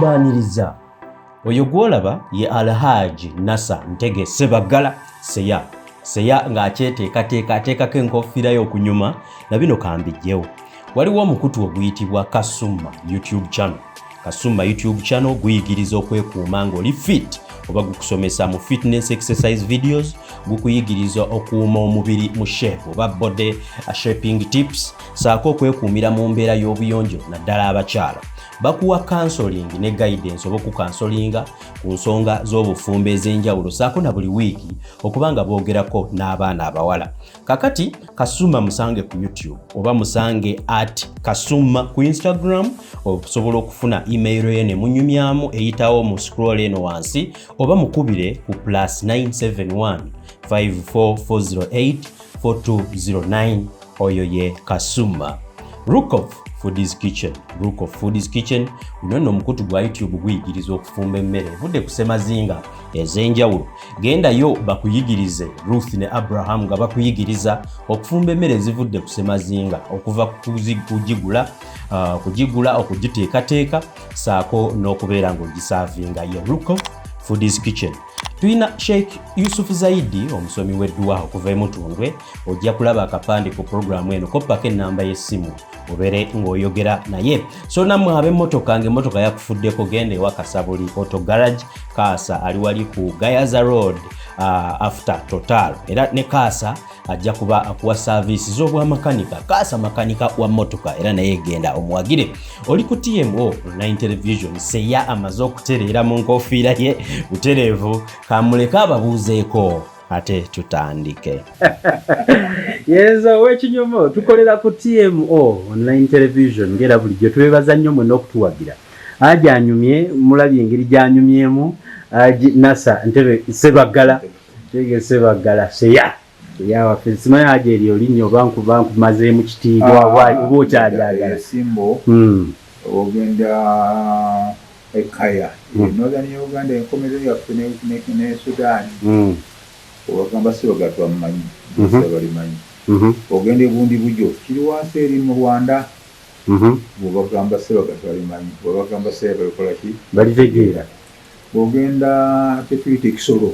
bamugambaniriza. Oyo gwolaba ye Alhaji Nasa Ntege Sebagala Seya ng'akyeteekateekako enkofiira y'okunyuma na bino kambijjewo. Waliwo omukutu oguyitibwa Kasumba YouTube channel. Kasumba YouTube channel guyigiriza okwekuuma ng'oli fit oba gukusomesa mu fitness exercise videos, gukuyigiriza okuuma omubiri mu shape oba body shaping tips, saako okwekuumira mu mbeera y'obuyonjo naddala abakyala. Bakuwa counseling ne guidance oba okukansolinga ku nsonga z'obufumbo ez'enjawulo saako na buli wiiki okubanga boogerako n'abaana abawala. Kakati Kasumba musange ku YouTube oba musange @Kasumba ku Instagram, osobola okufuna email ye ne munyumyamu eyitawo mu scroll eno wansi oba mukubire ku +971 54408 4209. Oyo ye Kasumba. Rook of Foodies Kitchen unono omukutu gwa YouTube guyigiriza okufumba emmere evudde ku semazinga ez'enjawulo. Gendayo bakuyigirize Ruth ne Abraham nga bakuyigiriza okufumba emmere ezivudde ku semazinga okuva kugigula okugiteekateeka saako n'okubeera ng'ogisaavinga. Ye Rook of Foodies Kitchen. Tuina Sheikh Yusuf Zaidi omusomi w'edduwa okuva e Mutundwe. Ojja kulaba akapande ku programu eno koppako ennamba y'essimu obere ng'oyogera naye. So nammwe ab'emmotoka ng'emmotoka yakufuddeko genda ewa Kasabuli Auto Garage. Kaasa ali wali ku Gayaza Road after Total. Era ne Kaasa ajja kuba akuwa service z'obwamakanika. Kaasa makanika wa mmotoka era naye genda omuwagire. Oli ku TMO Online Television Seya amaze okutereera mu nkofiira ye butereevu. Kamuleka ababuuzeeko ate tutandike. Yes, wekinyomo tukolera ku TMO Online Television ngera bulijjo twebaza nnyo mwe n'okutuwagira. Aji anyumye mulabye engeri gy'anyumyemu Nasa Ntege Sebagala Seya waffe simanyi aje eri olinnyo bankumazeemu kitiibwa oba okyajagala simbo ogenda ekaya Northern Uganda enkomezo yaffe ne Sudan obagamba Sebagala twamumanyi balimanyi ogenda ebundi bujo kiri wansi eri mu Rwanda bw'obagamba Sebagala twalimanyi bw'obagamba Sebagala kolaki balitegeera ogenda tetuyita ekisolo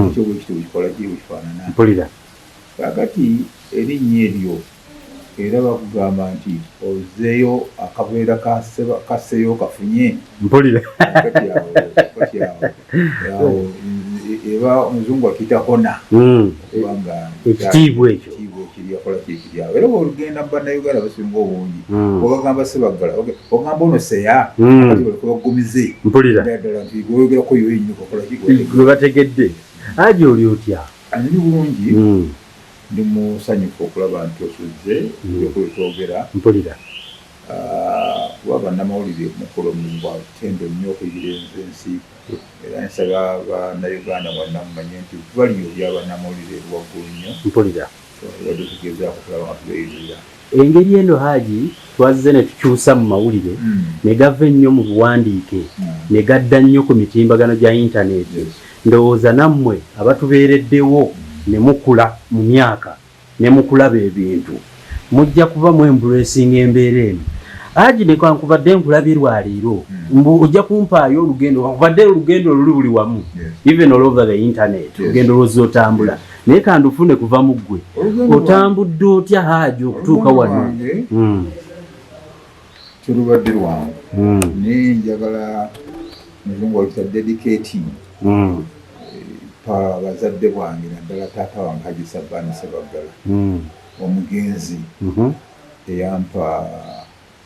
ekyo bwekiti bukikola ki bukifaanana mpulira kakati erinnya eryo era bakugamba nti ozeeyo akabeera kaseeyo kafunye mpulira kati awo eba omuzungu akiyita hona kubanga ekitiibwa ekyo kiryakola kikiryawo era bw'olugenda mu bannayuganda basinga obungi obagamba Sebagala ogamba ono Seya kati bagumize mpulira ddala nti gweyogerako yo yennyini kokola gwe bategedde aje oli otya ani bulungi ndi musanyufu okulaba nti osuzze ebyokubitwogera mpulira kuba bannamawulire mukolo omulimu gwa ttendo nnyo okuyigira ensi era nsaba bannayuganda mwonna mumanye nti baliyo byabannamawulire waggulu nnyo mpulira wadde tugezaako okulaba nga tubeeyirira engeri eno Haji twazze ne tukyusa mu mawulire ne gava ennyo mu buwandiike ne gadda nnyo ku mitimbagano gya intaneti. Ndowooza nammwe abatubeereddewo ne mukula mu myaka ne mukulaba ebintu mujja kuba mu embracinga embeera eno. Haji ne kankubadde nkulabye lwaliiro ojja kumpaayo olugendo kankubadde olugendo oluli buli wamu even all over the internet olugendo lwozza otambula naye kandufune kuva mu ggwe otambudde otya Haji okutuuka wano? Kirubadde lwange naye njagala muzungu wakita dedicating pa bazadde bwange naddala taata wange Haji Sabbani Sebagala omugenzi eyampa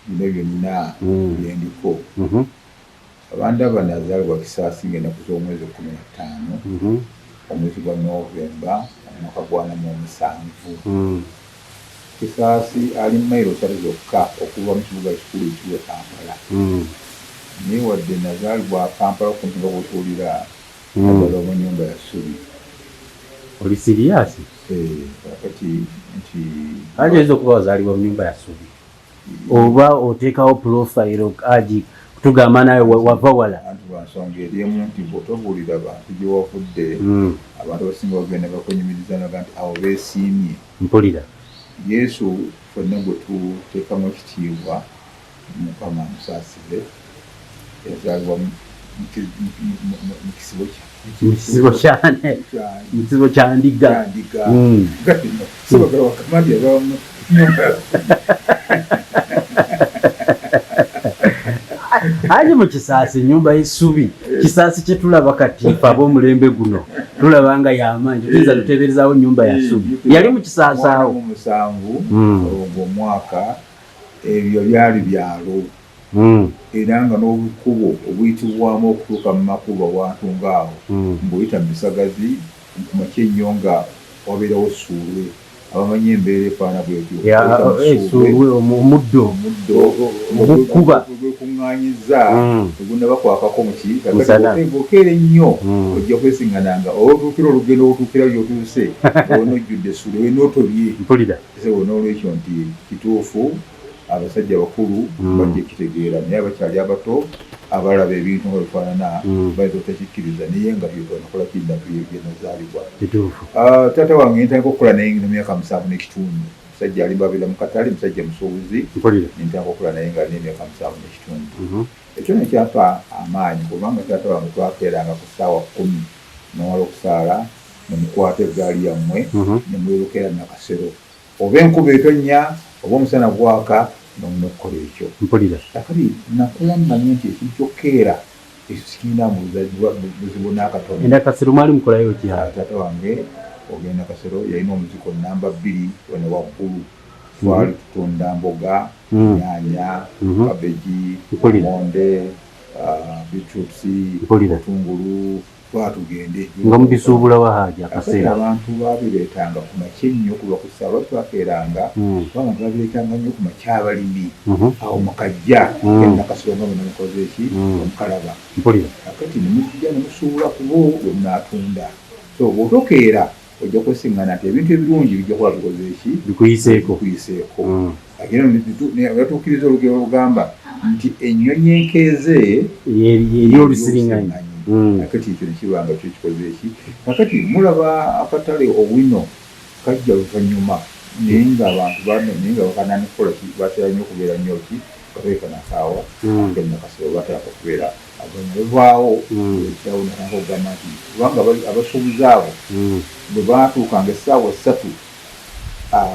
bino byonna byendiko. Abantu abo nazaalibwa Kisaasi ng'ennaku z'omwezi 15 omwezi gwa Novemba omwaka gwa 2007. Kisaasi ali mailo 3 zokka okuva mu kibuga ekikulu ekiyitibwa Kampala. Naye wadde nazaalibwa Kampala okumpi nga bw'otuwulira naddala mu nnyumba ya ssubi. Oli siriyasi? Kakati nti Haji oyinza okuba wazaalibwa mu nnyumba ya ssubi oba oteekawo profile Haji tugamba nawe wava wala abantu bansonga eri emu nti bw'otobuulira abantu gye wavudde abantu basinga bagenda bakunyumiriza naga nti awo beesiimye. Mpulira Yesu ffenna gwe tuteekamu ekitiibwa Mukama amusaasire yazaalibwa mu kisibo kya ndiga. Ssebaggala wakamadi yava mu Haji mu Kisaasi ennyumba y'essubi, Kisaasi kye tulaba kati ab'omulembe guno tulaba nga y'amaanyi, tuyinza tuteeberezaawo ennyumba ya ssubi. Yali mu Kisaasi awo. mu 7 omwaka ebyo byali byalo. Era nga n'obukubo obuyitibwamu okutuuka mu makubo abantu ng'awo ng'oyita mu Bisagazi kumakya ennyo nga wabeerawo Ssuulwe. Abamanyi embeera efaana bwetyo omuddo ogukuba gwekuŋŋaanyizza tegunda bakwakako muki okeera ennyo ojja kwesiŋŋananga otuukira olugendo otuukira byotuuse ona ojjudde Ssuulwe wena otobye ese wona olwekyo nti kituufu abasajja bakulu bajja kitegeera naye abakyali abato abalaba ebintu nga bifaanana bayinza otakikkiriza naye nga byonakola kinatuyegyenazaalibwa. Taata wange ntandika okukola naye nga emyaka 7 n'ekitundu. Musajja ali babeera mu katale, musajja musuubuzi, ntandika okukola naye nga alina emyaka 7 n'ekitundu. Ekyo nekyapa amaanyi kubanga taata wange twakeeranga ku ssaawa 10 n'owala okusaala nemukwata eggaali yammwe nemwirukira Nakasero. Oba enkuba etonnya oba omusana gwaka nomuna okukola ekyo. Kakati nakola mmanyi nti ekintu kyokkeera ekikirina mu buzibu n'akatono. Nakasero mwali mukolayo ki? Taata wange ogenda Nakasero yalina omuziko namba 2 wano waggulu. Twali tutunda mboga, nyaanya, kabeji, monde, bituusi, obutungulu, twatugende nga mubisuubula wahaja akaseera. Abantu babireetanga ku makya ennyo kuba ku ssaawa twakeeranga abantu babireetanga nnyo ku makya abalimi awo mukajja Nakasero nga bwe namukoze eki omukalaba. Kakati nemujja nemusuubula ku bo bwe munaatunda. So bw'otokeera ojja kwesiŋŋana nti ebintu ebirungi bijja kuba bikoze eki bikuyiseeko. Batuukiriza olugero olugamba nti ennyonyi enkeeze eri olusiringanyi. Kakati ekyo nekibanga kyo kikoze eki. Kakati mulaba akatale Owino kajja luvannyuma naye nga abantu naye nga bakanani kukola ki batera nnyo okubeera nnyo ki kabeeka nakaawa ate Nakasero batera okubeera abavaawo ekyawo natandika okugamba nti kubanga abasuubuzi abo bwe baatuukanga essaawa 3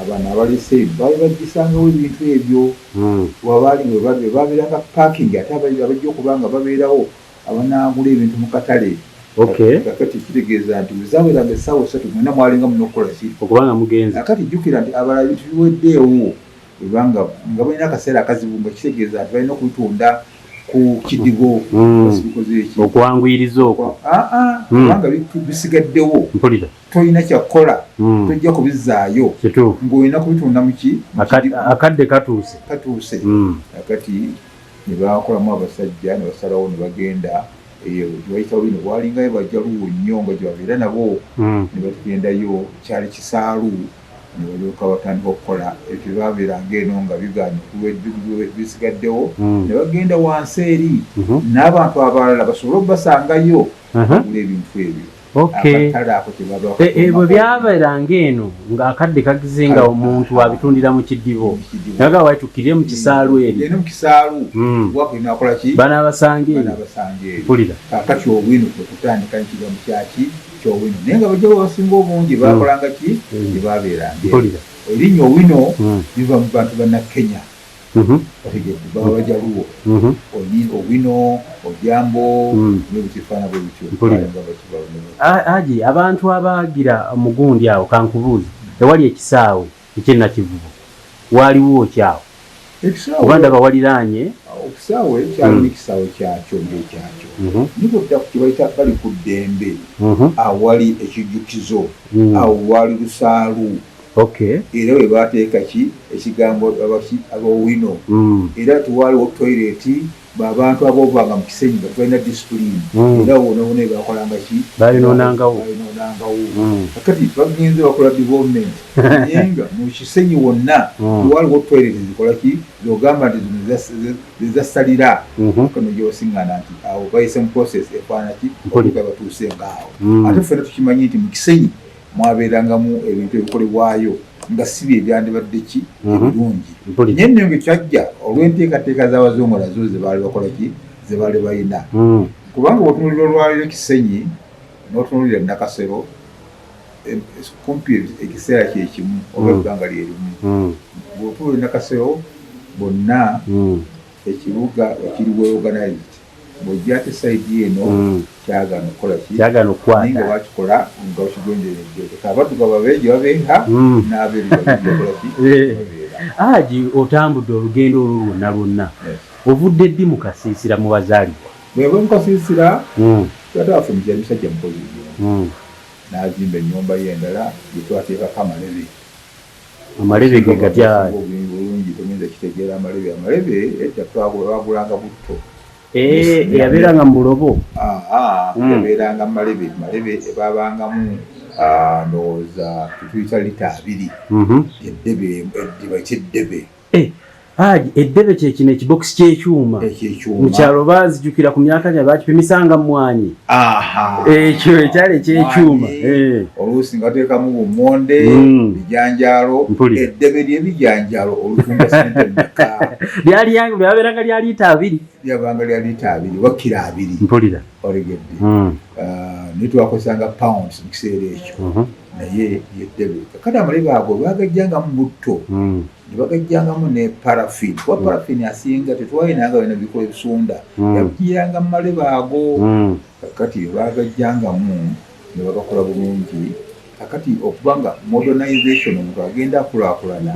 bano abaleese baali bagisangawo ebintu ebyo wabaali bwe babeeranga paakingi ate abajja okubanga babeerawo abanaagula ebintu mu katale. Kakati kitegeeza nti bwezabeeranga essaawa 3 mwena mwalinga munokukola ki okubanga mugenzi. Kakati jjukira nti abalala bintu biweddeewo ebanga nga balina akaseera akazibu nga kitegeeza nti balina okubitunda ku kidigo bikoze eki okwanguyiriza okwo. Kubanga bisigaddewo tolina kyakukola tojja kubizzaayo ng'olina kubitunda muki akadde katuuse. Kakati ne bakolamu abasajja ne basalawo ne bagenda bayita Owino bwalingayo bajja luwo nnyo nga gye babeera nabo ne batugendayo kyali Kisaalu ne balyoka batandika okukola ebyo babeeranga eno nga bigaanye bisigaddewo ne bagenda wansi eri n'abantu abalala basobole okubasangayo bagula ebintu ebyo. Bwe byabeeranga eno ng'akadde kagize nga omuntu abitundira mu kidibo naga waitukkirire mu Kisaalu eri banaabasanga eri. Kakati Owino kwe kutandika ekigambo kyaki ky'Owino naye nga bajja basinga obungi bakolanga ki gye babeeranga. Erinnya Owino liva mu bantu bannakenya bategedde baba bajaluwo Owino Ojambo nebukifaana bwe bityo. Aji abantu abagira mugundi awo kankubuuzi ewali ekisaawe ekyennakivubo waliwo kyawo oba ndaba waliraanye okisaawe kyali n'ekisaawe kyakyo ng'ekyakyo niko kibayita bali ku ddembe awali ekijjukizo awo wali Lusaalu. Era we bateeka ki ekigambo ab'Owino era tuwaaliwo toyireti abantu abovanga mu kisenyi nga tulina disipulini era wonawona bakolanga ki balinoonangawo. Kakati bagenze bakola development naye nga mu kisenyi wonna tuwaaliwo toyireti zikola ki zogamba nti zino zezasalira kano gyosiŋŋana nti awo bayise mu process efaana ki okuga batuuse ngaawo. Ate ffena tukimanyi nti mu kisenyi mwabeerangamu ebintu ebikolebwayo nga si bye byandibadde ki ebirungi. Naye nno nge kyajja olw'enteekateeka z'abazungu nazo ze baali bakola ki ze baali balina kubanga otunulira olwaliro Kisenyi n'otunulira Nakasero kumpi ekiseera kyekimu oba ebbanga lyerimu bw'otunulira Nakasero bonna ekibuga ekiri organized bw'ojja ate sayidi eno kyagaana okukola ki naye nga bakikola nga bakigenderedde abaddugavu abeegi babeeha n'abeeri bakola ki Haji otambudde olugendo olwo lwonna lwonna ovudde ddi mu kasiisira mu bazaalibwa bweba mu kasiisira taata waffe mukya musajja mukozi n'azimba ennyumba ye endala gyetwateekako amalebe ge gatya bulungi toyinza kitegeera amalebe edda twagulanga butto eyabeeranga mu bulobo yabeeranga malebe ebabangamu ndowooza tutuyita lita 2 eddebe eddiba eky'eddebe Haji eddebe kyekino ekibokisi ky'ekyuma mu kyalo baazijjukira ku myaka gya bakipimisanga mmwanyi ekyo ekyali ekyekyuma oluusi nga bateekamu bummonde bijanjaalo eddebe ly'ebijanjaalo olutunga sente mmeka lyabeeranga lya liita 2 lyabanga lya liita 2 wakira 2 mpulira olegedde naye twakozesanga pounds mu kiseera ekyo naye yeddebe kakati amalebe ago bagajjangamu butto ne bagajjangamu ne parafini kuba parafini asinga tetwayinanga bina bikola ebisunda yagiranga mu malebe ago kakati bagajjangamu ne bagakola bulungi kakati okubanga modernization omuntu agenda akulaakulana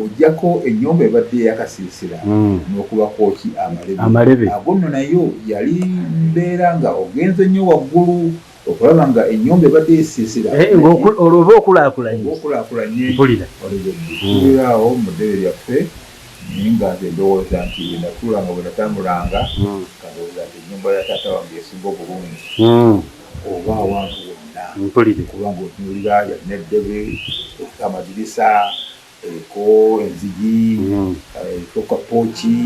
ojjako ennyumba ebadde eyakasiisira n'okubako ki amalebe ago nno nayo yali mbeera nga ogenze nnyo waggulu okulaba nga ennyumba ebadde esiisira olwoba okulaakulanye tuliraawo mu ddebe lyaffe naye nga nze ndowooza nti natuula nga bwe natambulanga kandowooza nti ennyumba ya taata wange esinga obulungi oba awantu wonna kubanga otunulira yalina eddebe eriko amadirisa eriko enzigi eriko kapooki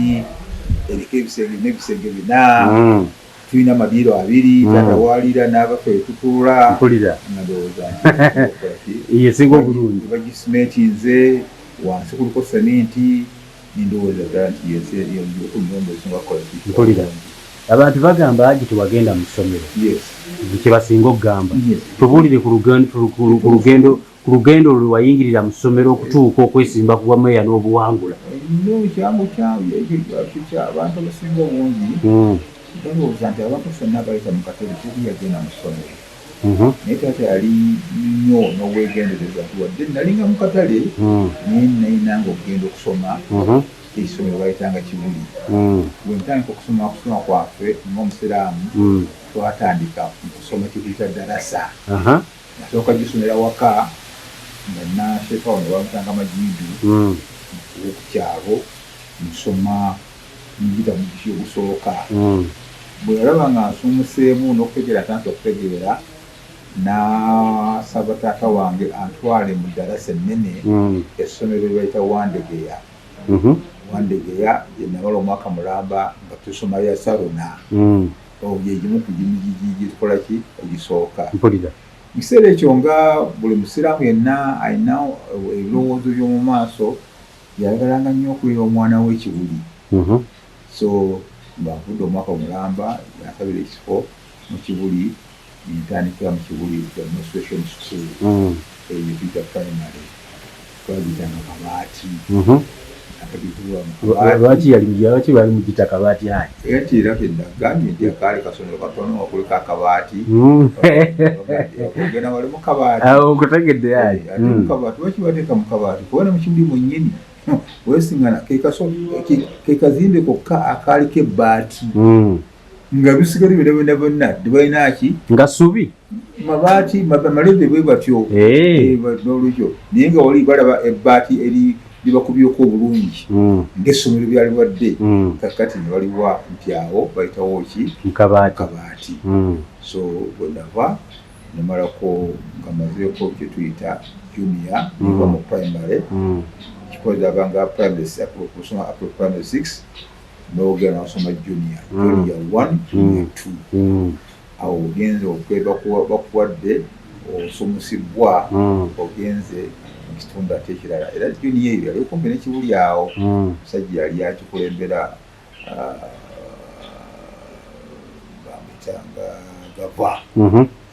eriko ebisenge 4 tulina amadiiro 2 taata waalira n'abaffe tutuula nga ndowooza nti esinga obulungi bagisimentinze wansi kuliko sementi nindowooza ddala nti ennyumba esinga kukola abantu bagamba Haji tewagenda mu ssomero kye basinga okugamba tubuulire ku lugendo lwe wayingirira mu ssomero okutuuka okwesimba ku bwameeya n'obuwangula abantu abasinga obungi ndowooza nti abantu ffenna abayita mu katebe teri yagenda mu ssomero naye taata yali nnyo n'obwegendereza tuwadde nalinga mu katale naye nayinanga okugenda okusoma ekisomero bayitanga Kibuli bwe ntandika okusoma kwaffe ng'omusiraamu twatandika okusoma kiyitibwa darasa nasooka gisomera waka nga nasekawo ne bamutanga majiidu okukyalo nsoma njita mu kisi ogusooka bwe yalaba nga nsumuseemu n'okutegeera tansi okutegeera n'asaba taata wange antwale mu darasa ennene essomero lye bayita Wandegeya gye namala omwaka mulamba nga tusoma ya Sarona gyegimu ku gimigigi tukola ki egisooka mu kiseera ekyo nga buli musiraamu yenna alina ebirowoozo by'omu maaso yayagalanga nnyo okubeera omwana w'ekibuli so nga nvudde omwaka mulamba yansabira ekifo mu Kibuli ntandikira mu Kibuli demonstration school eyo tuyita primary twagiyitanga Kabaati lwaki bali mugita Kabaati ati era kendagambye nti akaali kasomero katono okuliko akabaati ogenda wali mu kabaati okutegedde bakibateeka mu kabaati kubona mu Kibuli mwennyini wesingana ke kazimbe kokka akaaliko ebbaati nga bisigala byonna byonna tebalina ki nga ssubi mabaati malebe bwe batyo n'olukyo naye nga wali balaba ebbaati libakubyeko obulungi ng'essomero byali wadde kakati ne baliwa nti awo bayitawo ki kabaati so bwe nava nemalako nga mazeeko kye tuyita junior niva mu primary kikoza abanga kusoma up to primary 6 n'ogenda n'osoma junior 1 junior 2 awo ogenze bakuwadde osomusibwa ogenze ekitundu ate ekirala era junior eyo yali okumpi n'Ekibuli awo omusajja yali akikulembera bayitanga gava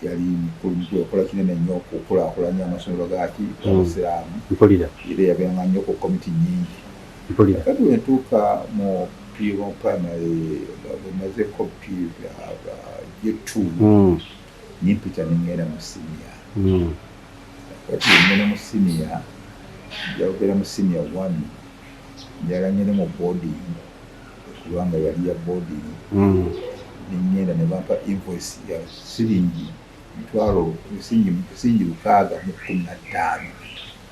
yali mukulu okola kinene nnyo okukulaakulanya amasomero gaki g'abasiraamu era yabeeranga nnyo ku komiti nnyingi kati wentuuka mu primary bwemazeko yetu nimpita nengenda mu siniya kati ngenda mu siniya njagera mu siniya 1 njala ngende mu boarding kubanga yali ya boarding nengenda ne bampa invoice ya siringi mitwalo siringi 615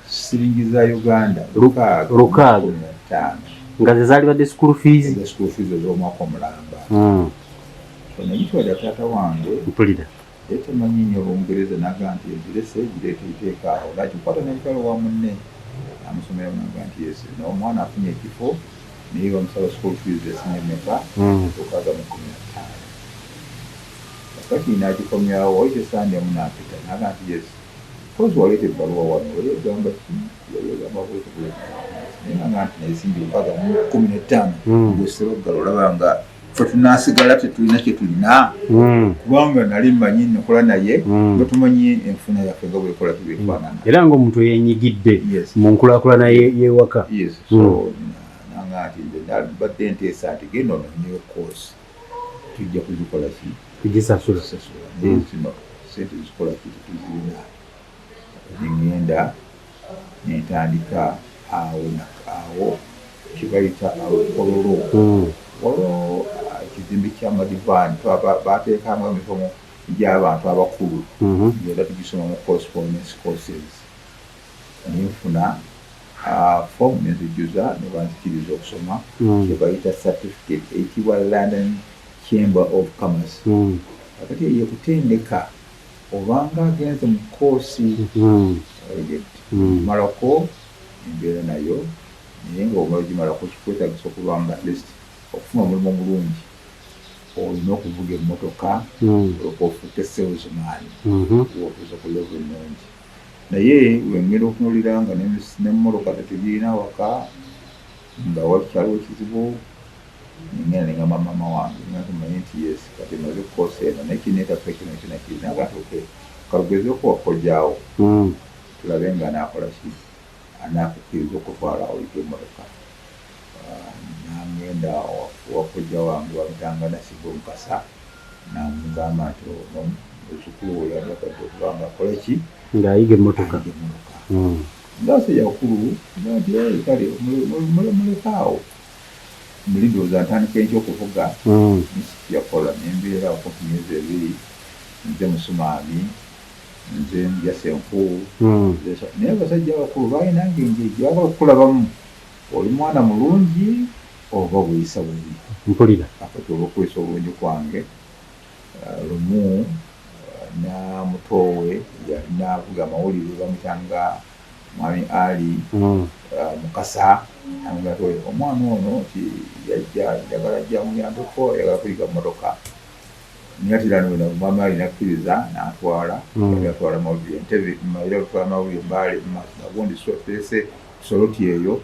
siringi za Uganda 615 nga zezaali badde school fees ez'omwaka omulamba nayitwala taata wange mpulira temanyi nnyo Olungereza naga nti egirese gireeta iteekaawo nakikwata n'ekitalo wa munne amusomera naga nti yesi n'omwana afunye ekifo naye bamusaba school fees esinye meka 615 kati nagikomyawo waite sandyamu nampita naga nti yesi kozi waleeta ebbaluwa wano yegamba yegamba naga nti nayesingi 615 gwesebaggala olaba nga fe tunasigala tetulina kye tulina kubanga nali mmanyi nokola naye nga tumanyi enfuna yaffe nga bwekola tubetwanana era ng'omuntu yenyigidde mu nkulaakulana y'ewaka so naga nti badde nteesa nti genda ononyeyo koosi tujja kuzikola ki tugisasula naye zino sente zikola ki tetuzirina nengenda nentandika awo kibayita ololo olwo ekizimbe ky'amadivaani bateekamu emisomo gy'abantu abakulu ngenda tugisoma mu correspondence courses nenfuna fomu nenzijjuza ne banzikiriza okusoma kyebayita certificate eyitibwa London Chamber of Commerce akati eyo kutendeka obanga agenze mu koosi malako embeera nayo naye ngaomala gimalako kikwetagisa okubanga at least okufuna omulimu omulungi olina okuvuga emmotoka olwoka ofuuka salesman wotuuza ku level ennungi naye wengenda okunulira nga n'emmotoka tetugirina waka nga wakyaliwo ekizibu nengenda nengamba maama wange nga tumanyi nti yes kati maze kukoosa eno naye kineetaffe kino kinakirina gatoke kalugezeko wakojjaawo tulabe nga anaakola ki anakukkiriza okutwala oyita emmotoka nangenda wakojja wange wamutanga Nasibu Mukasa namugamba nti ekikulu weyalakadde okubanga akola ki ng'ayiga emmotoka ngaasajja wakulu nti kale mulekaawo mulidooza ntandika enkyokuvuga yakola nembeera okumpi myezi 2 nze Musumaami nze njasa enku naye abasajja abakulu balinange engeri gyebagala okukulabamu oli mwana mulungi oba buyisa bubi mpulira akati olw'okwesa obulungi kwange lumu namutoowe yalina avuga amawulire bamutanga mwami Ali Mukasa amugatowe omwana ono ti yagala jja muyambeko yagala kuyiga mmotoka niyatirano mama alinakkiriza n'atwala yatwala mawulire Entebbe mmayira otwala mawulire Mbale nagundi sopese soloti eyo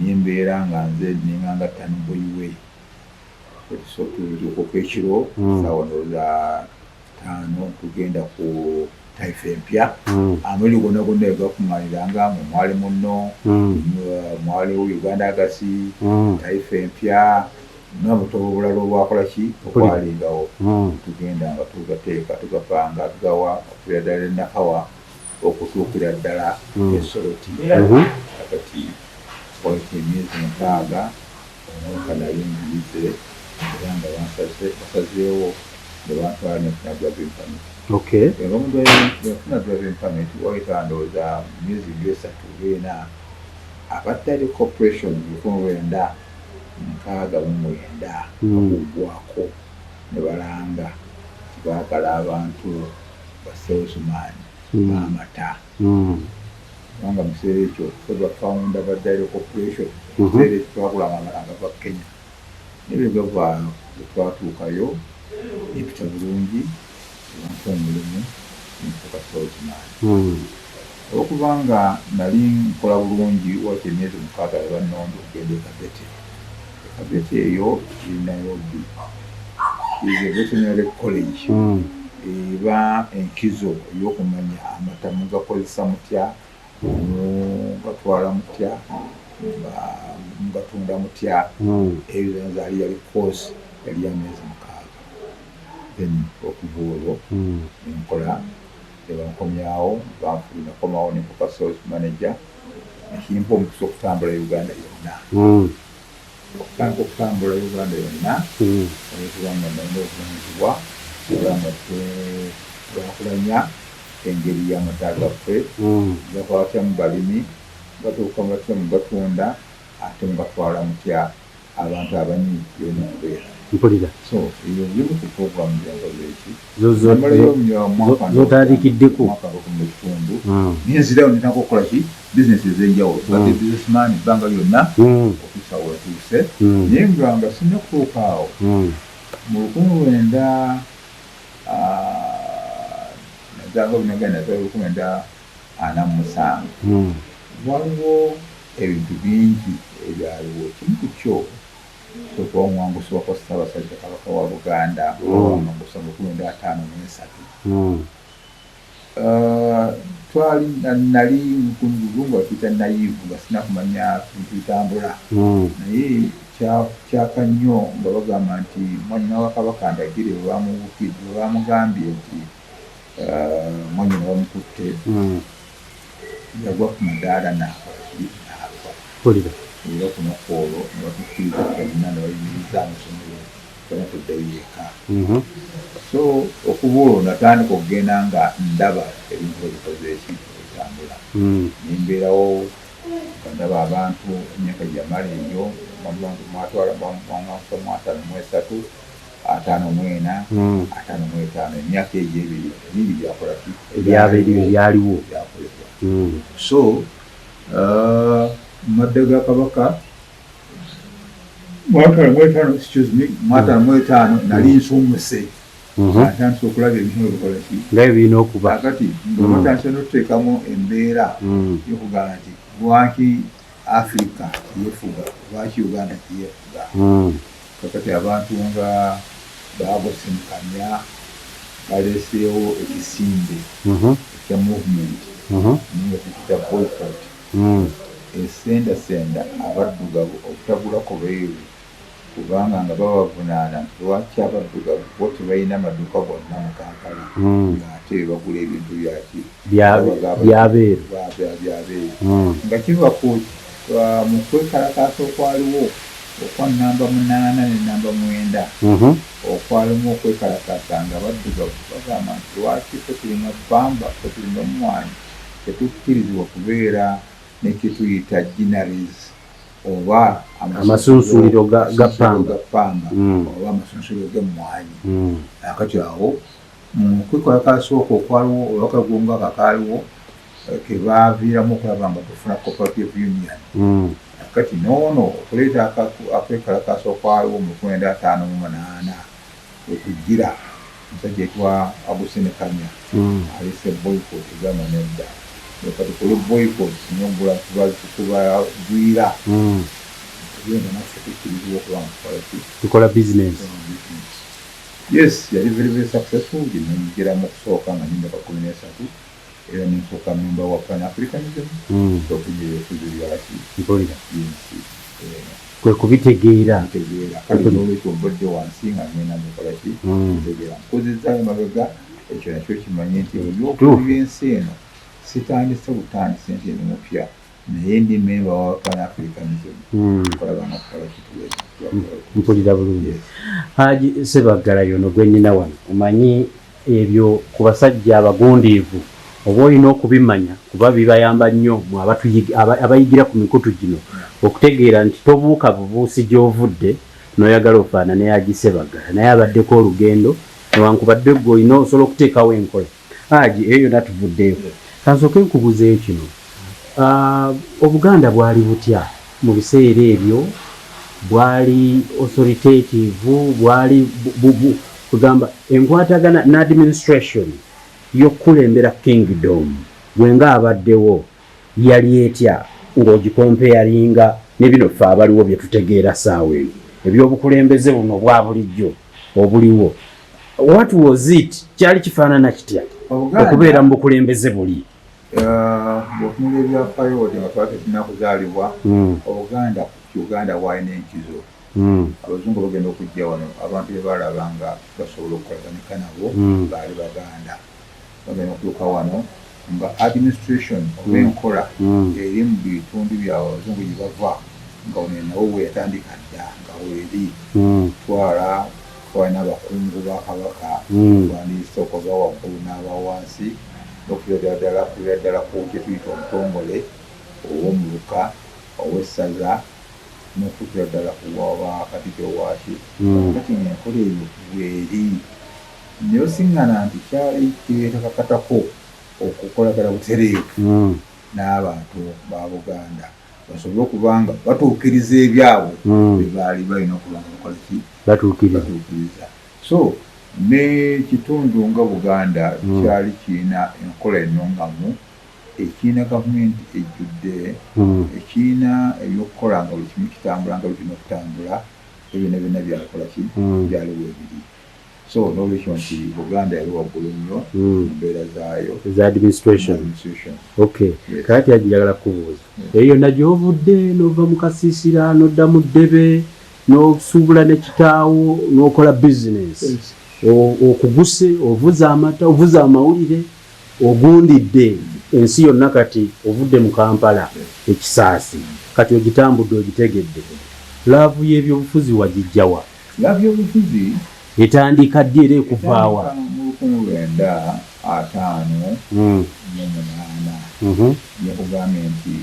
nimbeera nga nze nenganga Tanboyiwe tuzuukuka ekiro saawa ndowooza 5 tugenda ku Taifa Empya amuli gonna gonna egakuŋŋaaniranga mu mwali muno mwali Uganda Agasi Taifa Empya n'obutobo obulala obwakola ki okwalingawo tugenda nga tugateeka tugapanga tugawa okubeera ddala enakawa okutuukira ddala esoloti akati waite emyezi 6 omwaka nayo ngiyize era nga basazeewo ne bantwala nefuna driving permit omuntu yafuna driving permit waita ndowooza myezi 3 abattali corporation 1969 okugwako ne balanga tibaagala abantu basalesman b'amata kubanga mu kiseera ekyo bafawunda baddali corporation mu kiseera ekyo twakulanga amalanga va Kenya nebyo gavaayo bwetwatuukayo nepita bulungi abantu omulimu nfuuka salesman okubanga nali nkola bulungi wakyo emyezi 6 ebanondo okugenda Kabete eyo eri Nairobi is a veterinary college. Eba enkizo y'okumanya amata mugakozesa mutya, gatwala mutya, mugatunda mutya, ebyo yali yali course yali amezi 6. Then okuva olwo enkola ebankomyawo banfuna komawo ne kuba sales manager ekimpa omukisa okutambula Uganda yonna. Okutambula Uganda yonna kubanga nalina obuvunanyizibwa obulanga bwakulanya engeri y'amata gaffe gakwatya mu balimi batuuka batya mu batunda ate mugatwala mutya abantu abangi yonna kubeera. Mpulira. So iyo byo ku program y'abazeeki zotandikiddeku mwaka mu kitundu ninzirayo ninako okukola ki business ez'enjawulo bate businessman ebbanga lyonna okisa watuuse naye nga sinna kutuuka awo mu 1900 nazanga binagenda 1947 waliwo ebintu bingi ebyaliwo kimu ku kyo okuba omwangusi wa Ssaabasajja Kabaka wa Buganda omwangusa mu 1953 twali nali muzungu atuyita naive nga sina kumanya bintu bitambula naye kyaka nnyo nga bagamba nti mwanyina wa Kabaka ndagire bamubukidde bamugambye nti mwanyina bamukutte yagwa ku madaala n'afa. Era kuno kwolwo ne batukkiriza byonna ne bayimiriza amasomero banatuddeyo eka. So okuba olwo natandika okugenda nga ndaba ebintu ebikoze ekintu bitambula nembeerawo nga ndaba abantu emyaka gyamala eyo mwatwala mwangamusa 53 54 55 emyaka egyo ebiri byakola ki ebyaliwo. So Madde ga Kabaka mwaka 55 nali nsumuse atandise okulaba ebintu ebikola ki nga birina okuba kati nga batandise n'otuteekamu embeera y'okugamba nti lwaki Africa yefuga lwaki Uganda tiyefuga kakati abantu nga bagosimukanya baleeseewo ekisimbe ekya movement nga tukita boycott esendasenda abaddugavu obutagulako beeru kubanga nga babavunaana lwaki abaddugavu bo tebalina amaduuka gonna mu Kampala ng'ate bagula ebintu byabeeru nga kiva mu kwekalakaasa okwaliwo okwa namba 8 ne namba 9 okwalimu okwekalakaasa nga baddugavu bagamba nti lwaki tetulina bbamba tetulina omwanyi tetukkirizibwa kubeera nekituyita ginaries oba amasunsuliro ga ppamba oba amasunsuliro g'emmwanyi akati awo mu kwekalakaasa okwo okwaliwo olwakagongo akakaaliwo kebaviiramu okulaba nga tufuna cooperative union kati noono okuleeta akwekalakaasa okwaliwo mu 1958 okugira omusajja yitibwa Agustin Kanya alese boycott egamba nedda kati kuli boycott nyongula tubagwira yenda naffe tukkirizibwa okuba nga tukola business. Yes, yali very successful. Ngira mu kusooka nga nyinda ka 13 era nisooka memba wa Pan-Africanism okujira mpulira kwe kubitegeera kale n'olwekyo mbadde wansi nga ngenda mukola ki ntegeera nkozesa emabega ekyo nakyo kimanye nti olwokuba ensi eno sitandise butandise nti eno mupya naye ndi memba wa Pan-Africanism kolabanga kukola kituleki mpulira bulungi. Haji Ssebaggala yono gwe nnina wano omanyi ebyo ku basajja abagundiivu oba olina okubimanya kuba bibayamba nnyo mu abayigira ku mikutu gino okutegeera nti tobuuka bubuusi gy'ovudde n'oyagala ofaanane ne Haji Ssebaggala naye abaddeko olugendo newankubadde gwe olina osobola okuteekawo enkola. Haji eyo yonna tuvuddeyo kansooke nkubuzeeyo kino Obuganda bwali butya mu biseera ebyo? Bwali authoritative, bwali kugamba enkwatagana n'administration y'okulembera kingdom gwenga abaddewo yali etya ng'ogikompeyalinga ne bino ffe abaliwo bye tutegeera ssaawa eno ebyobukulembeze buno bwa bulijjo obuliwo. What was it? Kyali kifaanana kitya okubeera mu bukulembeze buli? Bw'otunula ebyafaayo wadde nga twali tetunnakuzaalibwa, Uganda waalina enkizo. Abazungu bagenda okujja wano, abantu be baalaba nga basobola okukolaganika nabo baali Baganda. Bagenda okutuuka wano nga administration oba enkola eri mu bitundu byabwe abazungu gye bava nga wano nawo weetandika dda nga weeri twalina abakungu ba Kabaka bandiisa okuva waggulu n'aba wansi n'okubeera ddala ku kye tuyita omutongole ow'omuluka ow'essaza n'okutuukira ddala ku waba Katikkiro waaki. Kati ng'enkola eyo weeri naye osiŋŋana nti kyali kireetakakatako okukolagana butereevu n'abantu ba Buganda basobole okuba nga batuukiriza ebyabwe bye baali balina okuba nga bakola ki batuukiriza. So n'ekitundu nga Buganda kyali kirina enkola ennongamu, ekiina gavumenti ejjudde, ekiina ebyokukola nga buli kimu kitambula nga birina okutambula, ebyonna byonna byakola ki byaliwo ebiri. So n'olwekyo nti Buganda yali waggulu nnyo mu mbeera zaayo eza administration. Okay. Kati njagala kubuuza eyo yonna gy'ovudde n'ova mu kasiisira n'odda mu ddebe n'osuubula ne kitaawo n'okola bizinesi, okuguse, ovuza amata, ovuza amawulire, ogundidde ensi yonna, kati ovudde mu Kampala ekisaasi, kati ogitambudde ogitegedde. Laavu y'ebyobufuzi wagijjawa? Laavu y'obufuzi etandika ddi era ekuvaawa? mu 1958 yakugambye nti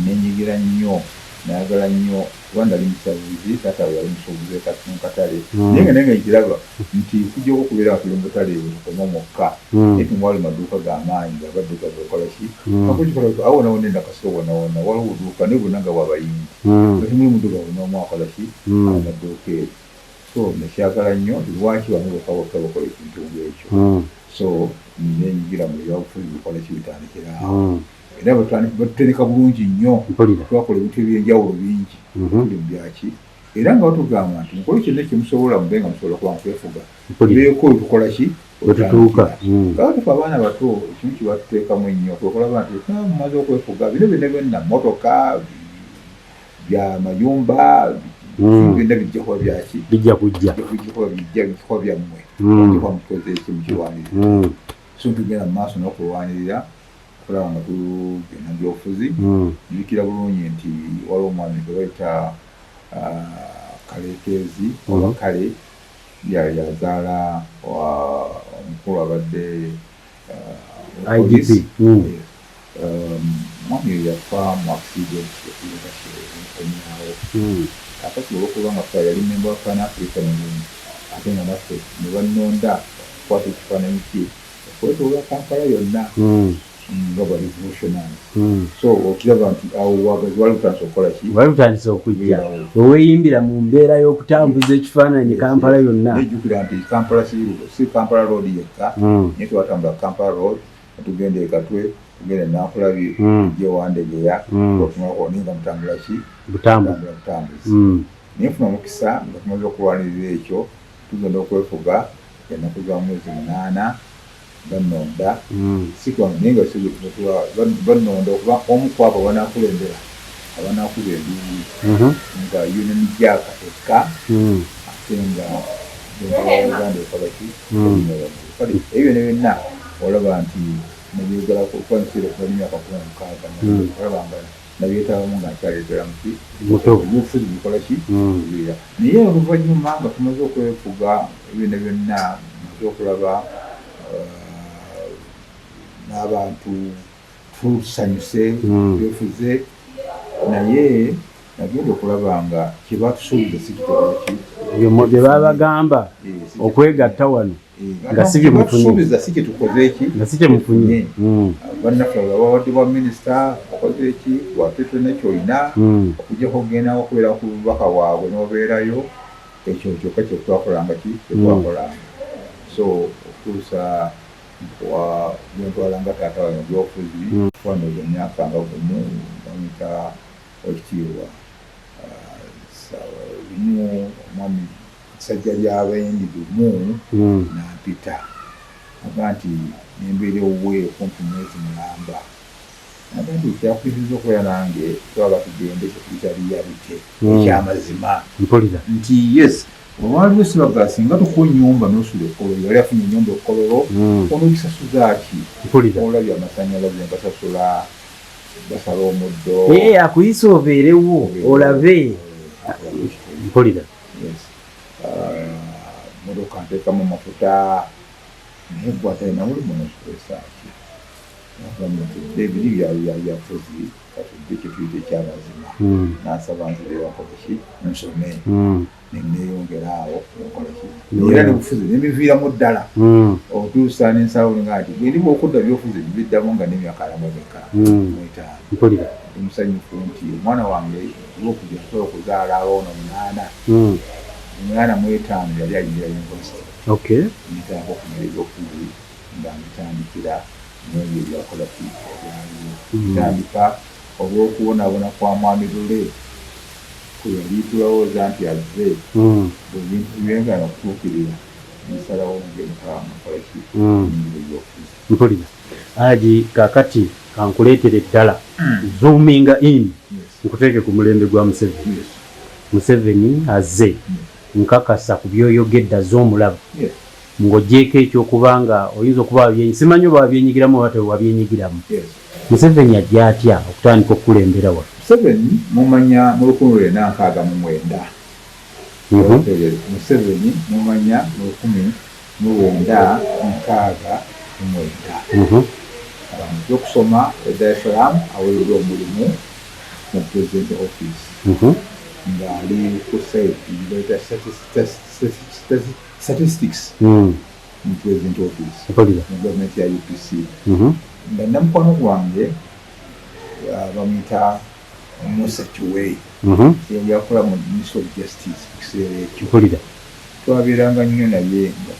nenyigira nnyo, nayagala nnyo kuba ndali musavuzi, taata we yali musuubuzi mu katale, naye nga nkiraba nti kujja okubeera nga tuli mu butale okoma mwokka, naye tumwali maduuka g'amaanyi gabadduka gakola ki akokikola awo nawona endakasibo wonawona waliwo obuduuka naye bonna nga bwabayindi, kati muli muduuka bonna akola ki amaduuka eyo. So nekyagala nnyo nti lwaki bamwe bokka bakola ekintu ng'ekyo. So nenyigira mu byabufuzi bikola ki bitandikiraawo, era batutereka bulungi nnyo, twakola ebintu ebyenjawulo bingi tuli mu byaki, era nga batugamba nti mukole kyonna kyemusobola mube nga musobola kuba nkwefuga, beeko tukola ki wetutuuka. Kaba tufe abaana bato ekimu kye batuteekamu ennyo twekolaba nti mumaze okwefuga bino byonna byonna motoka bya mayumba byonna bijja kuba byaki bijja kuba byammwe bijja mukoze ekimu kiwanirira. So tugenda mu maaso n'okulwanirira okulaba nga tugenda byobufuzi. Njukira bulungi nti waliwo omwami gwe bayita Kalekeezi oba Kale yazaala omukulu abadde IGP. Mwami oyo yafa mu accident ekomyawo. Akati olw'okuba nga yali member wa Pan African Union ate nga naffe ne bannonda okukwata ekifaananyi kye okwetooloola Kampala yonna nga ba revolutionaries. So okiraba nti awo wagazi wali butandise okukola ki? Wali butandise okujja weweeyimbira mu mbeera y'okutambuza ekifaananyi Kampala yonna. Nejjukira nti Kampala si Kampala road yekka, naye twatambula Kampala road netugenda e Katwe, tugenda Nankulabi, tujja Wandegeya, otumala nga mutambula ki? Butambuzi. Naye nfuna omukisa nga tumaze okulwanirira ekyo, tugenda okwefuga ennaku za mwezi 8 bannonda sikwa naye nga bannonda okuba omu ku abo abanaakulembera abanaakuba enduulu nga Union Jack ekka ate nga Uganda ekola ki kale ebyo byonna olaba nti nebyogala okwanisiira okuba emyaka 16 olaba nga nabyetaabamu nga nkyaleetera muki ebyobufuzi bikola ki bibeera. Naye oluvannyuma nga tumaze okwefuga ebyonna byonna tumaze okulaba n'abantu tusanyuse byefuze, naye nagenda okulaba nga kyebatusuubiza si kitekola ki bye babagamba okwegatta wano nga si byemufunye si kyetukoze eki nga si kyemufunye. Bannaffe babawadde bwa minisita okoze eki wate tolina kyolina okujjako okugenda okubeera ku bubaka bwabwe n'obeerayo, ekyo kyokka kyetwakolanga ki kyetwakolanga. So okutuusa bwentwalanga taata wange byobufuzi twanoza emyaka nga gumu bamuyita ekitiibwa bimu omwami sajja ly'abendi lumu nampita aga nti nembeera owuwe okumpi mwezi mulamba aga nti kyakuyinza okubeera nange twaba tugende kyekuyitaliya bite ekyamazima nti yes olwaliwo Ssebaggala singa tukuwa ennyumba n'osula ekkololo yali afunye ennyumba ekkololo onookisasuza ki olabye amasanyalaze nkasasula basala omuddo akuyisa obeerewo olabe mpulira motoka nteekamu mafuta naye gwatalina mulimu nosolesaaki ebiri byafuzi katudde kyetuyita ekyamazima nasaba nzirewakoleki nsome neneyongeraawo okoleki era nebufuzi nemiviiramu ddala otuusa nensawulinga nti bwendiba okudda byofuzi bibiddamu nga nemyaka alamabeka mwetaano musanyufu nti omwana wange olwokuja asobola okuzaala abaana 8 85 yali ayingira university nitandika okumira ebyofuzi nga mitandikira nebyo ebyakolaki tandika olw'okubonaabona kwa mwami Lule kuyali tulowooza nti azze ebintu bibenga nokutuukirira nsalawo ngemukamukolaki ebyofuzi mpulira Haji kakati kankuleetere ddala zoominga in nkuteeke ku mulembe gwa Museveni azze nkakasa ku byoyogedda z'omulaba ng'ogyeko ekyokubanga oyinza okuba simanyi oba wabyenyigiramu oba tewabyenyigiramu Museveni ajja atya okutandika okukulembera wa Museveni mumanya mu 1969 Museveni mumanya mu 1969 okusoma e Dar es Salaam aweerera omulimu mu president office ng'ali ku statistics mu president office mu gavumenti ya UPC nga namukwano gwange bamuyita Musa Kiwei yakola mu Ministry of Justice mu kiseera ekyo twabeeranga nnyo naye nga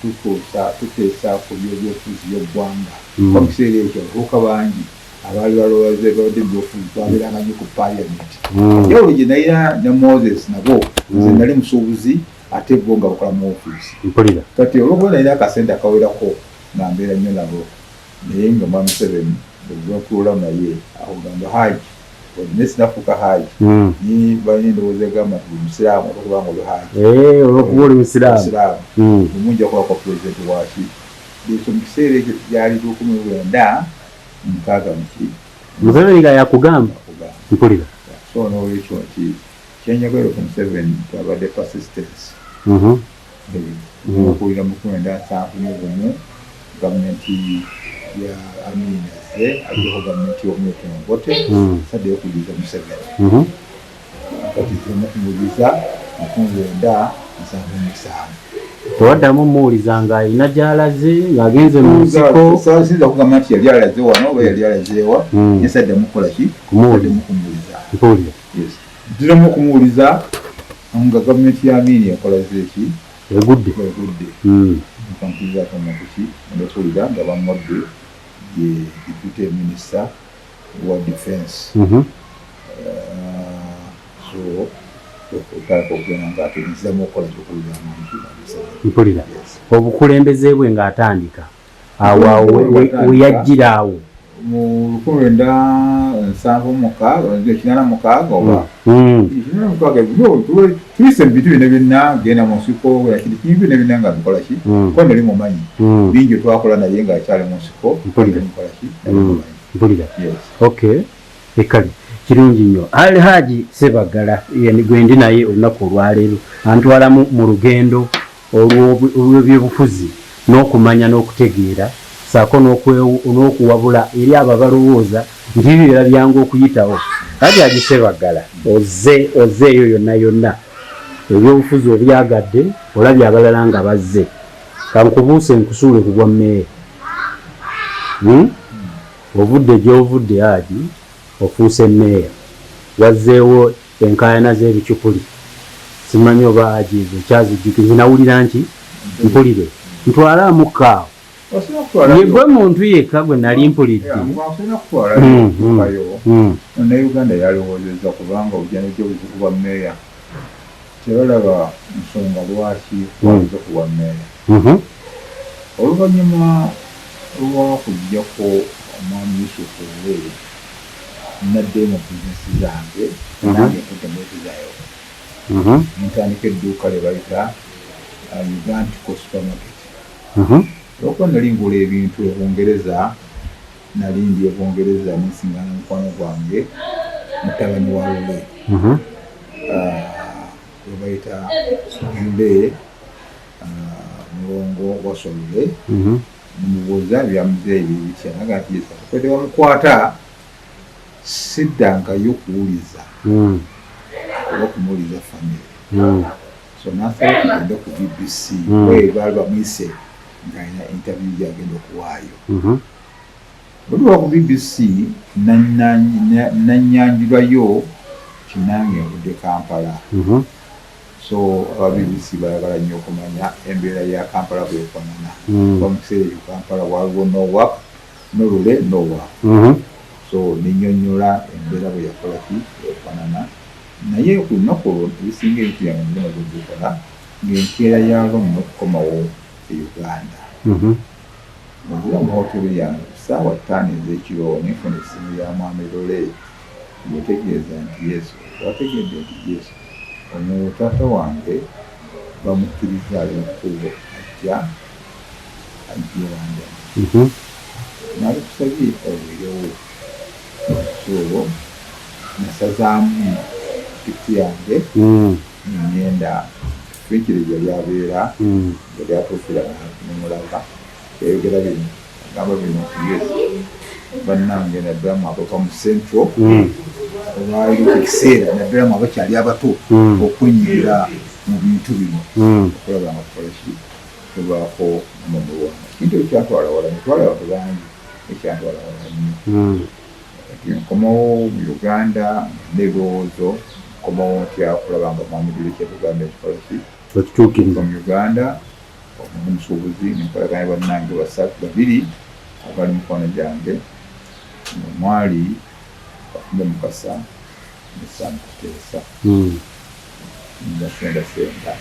tuteesa ku byebyofuzi by'eggwanga mu kiseera ekyo abavubuka bangi abaali balowooza babadde byofuzi twabeeranga nnyo ku paliamenti njawulo gye nalina ne Moses nabo nze nali musuubuzi ate bo nga bakola mu ofiisi kati olwokuba nalina akasente akawerako nga mbeera nnyo nabo naye nga mwami Museveni bwebakululamu naye awo gamba Haji ne sinafuuka Haji ni balina endowooza egamba nti musiraamu olwokubanga oli Haji olwokuba oli musiraamu omunja kuba kwa pulezidenti waki ekyo mu kiseera ekyo gyali 1960 Museveni nga yakugamba mpulira so n'olwekyo nti kyenjagala ku Museveni twabadde persistence okuwulira mu 1971 gavumenti ya Amin azze aliho gavumenti y'omumyuka Obote sadde yokuliza Museveni kati zemukumuliza 1977 tewaddamu muwuliza ng'alina gy'alaze ng'agenze mu nsiko sinza kugamba nti yali alaze wano oba yali alazeewa yesadde mukolaki mukumuliza ntiramu okumuwuliza nga gavumenti ya Amin yakolaze eki egudde nkampulira tomakuki ndekuwulira nga bamwadde ye deputy minister wa defense so okugenda nga ategeezemu okukola kyokuwulira amantu mpulira obukulembeze bwe ng'atandika awo weyajjira awo mu 1986 oba 86 tuyise mu bitu byonna byonna genda mu nsiko yakiri kintu byonna byonna nga bikolaki kuba nali mumanyi bingi twakola naye ng'akyali mu nsiko mukolaki mpulira okay ekali kirungi nnyo Ali Haji Ssebaggala gwendi naye olunaku olwaleero antwala mu lugendo olw'ebyobufuzi n'okumanya n'okutegeera saako n'okuwabula eri abo abalowooza nti bibeera byangu okuyitawo Haji Ssebaggala ozzeeyo yonna yonna ebyobufuzi obyagadde olabye abalala nga bazze kankubuuse nkusuule ku bwa mmeeya ovudde gy'ovudde Haji ofuuse mmeeya wazzeewo enkaayana z'ebicupuli simanyi oba Haji ezo kyazijjukira nawulira nti mpulire ntwala amukaawo yegwe muntu yekka gwe nali mpulidde naye Uganda yalowoozezza kubanga ojjanijja obuzibu bwa mmeeya tebalaba nsonga lwaki waza kuwa mmere. Oluvannyuma lwakuggyako omwami Yusufu Oweri nadde mu bizinesi zange nange nkudde mwetizaayo ntandika edduuka lye bayita Ugantico supermarket. Olwokuba nali ngula ebintu e Bungereza, nali ndi e Bungereza ninsingana mukwano gwange mutabani wa Lule we bayita Lule mulongo wa Solule. Mubuuza byamuzeeyi bitya naga nti kwete bamukwata siddangayo kuwuliza oba kumuwuliza famire. So nasaba kugenda ku BBC we baali bamwise ng'alina interview gy'agenda okuwaayo. Bwe tuba ku BBC nannyanjulwayo kinange ngudde Kampala. So aba BBC bayagala nnyo okumanya embeera ya Kampala bwefaanana. Kuba mu kiseera ekyo Kampala waliwo no work, no Lule, no work. So ninnyonnyola embeera bwe yakola ki bwefaanana. Naye ku lunaku olwo ebisinga ebintu byange nina bwebbikola ng'enkeera yalwo nina okukomawo e Uganda. Nzira mu hoteri yange ku ssaawa 5 ez'ekiro nefuna essimu ya mwami Lule yetegeeza nti Yesu wategedde nti Yesu ono taata wange bamukkiriza ali mu kkubo ajja London. Naali kusabye obeerewo. So nasazaamu tikiti yange ngenda twekirejja byabeera yali atuukira nemulaba eyogera bino agamba bino Yesu bannange naddiramu abava mu Central olwali ekiseera naddiramu abakyali abato okwenyigira mu bintu bino okulaba nga tukolaki tubaako omumulwana. Ekintu ekyatwala wala netwala abantu bangi ekyatwala wala nnyo. Nkomawo mu Uganda n'ebirowoozo nkomawo ntya okulaba nga mwami Lule kyetugamba ekikolaki okituukiriza mu Uganda omusuubuzi nenkolaganya bannange babiri abali mikono gyange mwali Bafunde Mukasa ne Sam Kuteesa ndasendasenda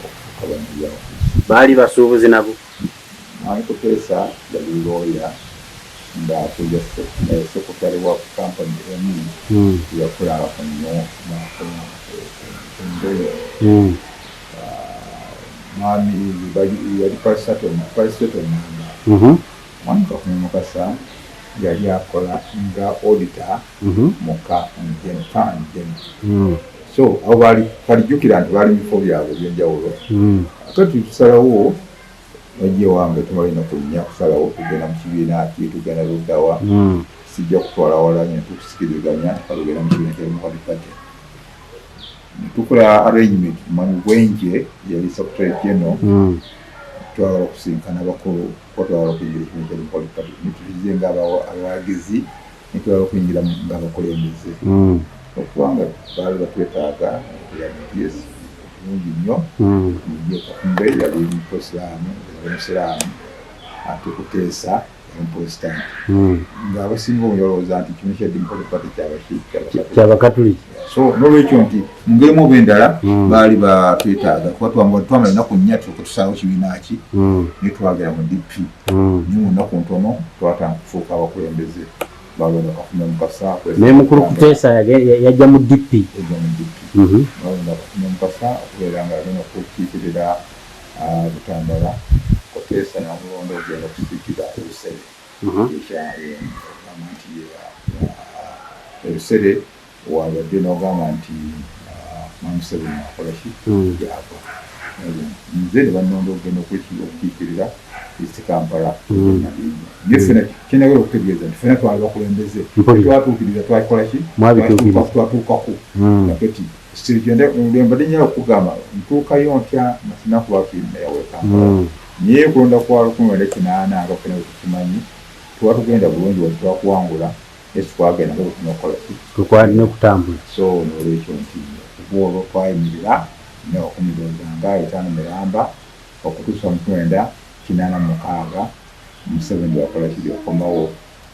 okukabanyawo. baali basuubuzi nabo. Mwali Kuteesa yali looya ng'akuja sekretary wa kampani emu yakulanga nnyo n'akola mwami yali paliseto namba. Mwami Bafunde Mukasa yali akola nga auditor muka njemu. So abo balijjukira nti baali bifo byabwe eby'enjawulo. Kati tusalawo bajje wange tumalina kunya kusalawo tugenda mu kibiina ki tugenda luddawa sijja kutwala wala nye tukusikiriziganya tukagenda mu kibiina kya Democratic Party. Tukola arrangement mani Bwenje yali Secretary General twagala okusinkana abakulu twagala okuyingira ekibiina kya Democratic Party nitulize nga abawagizi nitwagala okuyingira ng'abakulembeze okubanga baali batwetaaga yes mungi nnyo Kakumbe yali Musiraamu ate Kuteesa yali Protestant ng'abasinga omuyolooza nti ekibiina kya Democratic Party ky'Abakatuliki. So n'olwekyo nti mu ngeri mu ob'endala baali batwetaaga kuba twamala ennaku nnya tukusalawo kibiina ki ne twagera mu DP naye mu nnaku ntono twatanga kufuuka abakulembeze balonda Bafunde Mukasa naye mukulu Kuteesa yajja mu DP. balonda Bafunde Mukasa okubeera nga alina okukiikirira Butambala. Kuteesa namulonda ogenda okusiikira ebisere ekyagamba nti ebisere wabadde n'ogamba nti Museveni akolaki yagwa. Nze ne bannonda okugenda okukiikirira East Kampala. Ye ffena kyenagala okutegeeza nti ffena twali bakulembeze twatuukiriza twakolaki twatuukako nakati mbadde nyala okugamba ntuukayo ntya nasinakubaki nayawe Kampala naye kulonda kwa 1980 nga ffena tukimanyi tuba tugenda bulungi wali twakuwangula esi twagenda nokolaki tukwalina okutambula. So n'olwekyo nti okuva olwo twayimirira newakumidozanga 5 Miramba okutuusa mu 1986 Museveni yakolaki byakomawo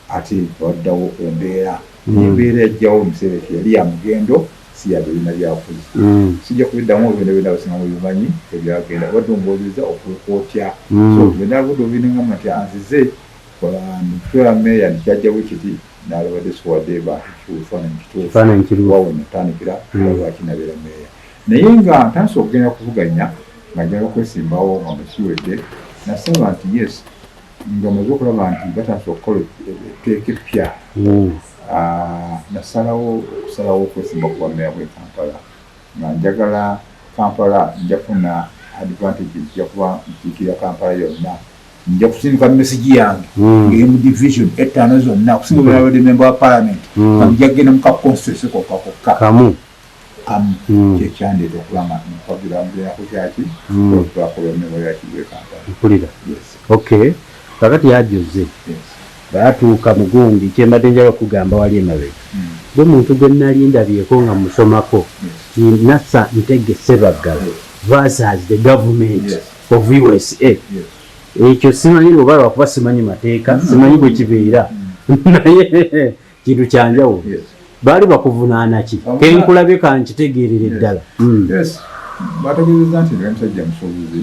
ate waddawo embeera. Embeera ejjawo mu kiseera ekyo yali ya mugendo siya bina byakoze sijja kubiddamu ebintu ebirala basinga mu bimanyi ebyagenda batongoozeza okukootya so bina budo bininga mati anzize kwa meya nikyajja bwekiti n'alabadde siwadde ekifaananyi kituufu wawe natandikira lwaki nabeera meya naye nga ntandise okugenda kuvuganya nga njala okwesimbawo nga musiwedde nasaba nti yes nga maze okulaba nti batandise okukola etteeka eppya nasalawo okwesimba ku bwameya bw'e Kampala nga njagala Kampala njafuna advantage nja kuba nkiikirira Kampala yonna nja kusindika message yange ng'eri mu division 5 zonna okusinga obulabadde member wa parliament nga nja kugenda mu kaconstituency kokka kamu kyekyandeeta okuba nga mpagira mbeerako kyaki okutwakola member yaki bw'e Kampala mpulira okay kakati yajoze baatuuka mugundi kyembadde njala okugamba wali emabega omuntu gwe nali ndabyeko nga musomako Nasa Ntege Ssebaggala versus the government of USA ekyo simanyi oba lwakuba simanyi mateeka simanyi bwe kibeera naye kintu kyanjawulo baali bakuvunaana ki kenkulabye kankitegeerere ddala bategeezezza nti nga musajja musuubuzi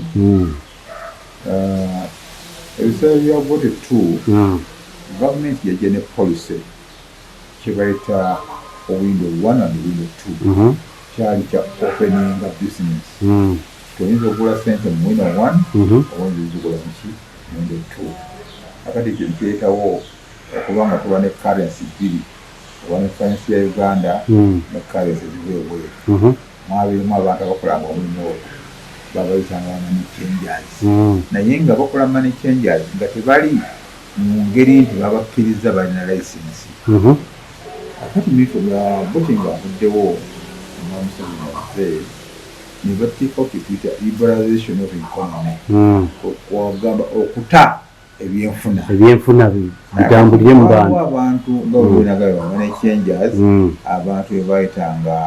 ebiseera bya vote 2 gavumenti yajja ne policy kyebayita window 1 and window 2 kyali kya openinga business toyinza okugula sente mu window 1 owinza zigula muki window 2 akati kino kyetawo okuba nga tuba ne currency bbiri oba ne finance ya Uganda ne currency ziweebweru mwabirimu abantu abakolanga omulimu ogwo babayitanga money changers naye nga bakola money changers nga tebali mu ngeri nti babakkiriza balina license akati mifo bya voting avuddewo namusabinaze ne bateeka okituyita liberalization of economy okwagamba okuta ebyenfuna bitambulire mu bantu abantu nga bwenagalaba money changers abantu bebayitanga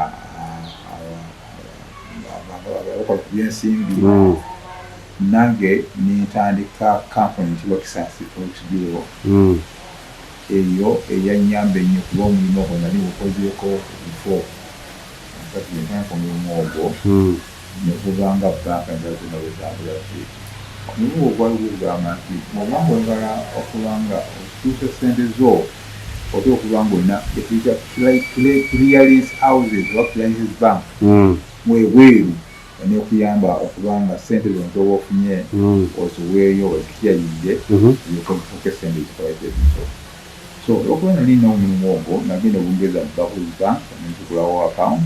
abakola ku byensimbi nange nintandika kampuni kibwa Kisaasi Forex Bureau eyo eyanyamba ennyo kuba omulimu ogwo nali gukozeeko before kati nentandika omulimu ogwo nekubanga banka endala bwezambula ki omulimu ogwo gwali gugamba nti mubanga oyagala okubanga okutuusa sente zo ote okubanga olina etuyita clearance houses oba clearance bank mwebweru nekuyamba okubanga sente zino zoba ofunye oziweeyo ozikiyayidde yokozifuuka sente zikoletezo so okuba nali n'omulimu ogwo nagenda obungeza mu Barclays Bank nenzigulawo account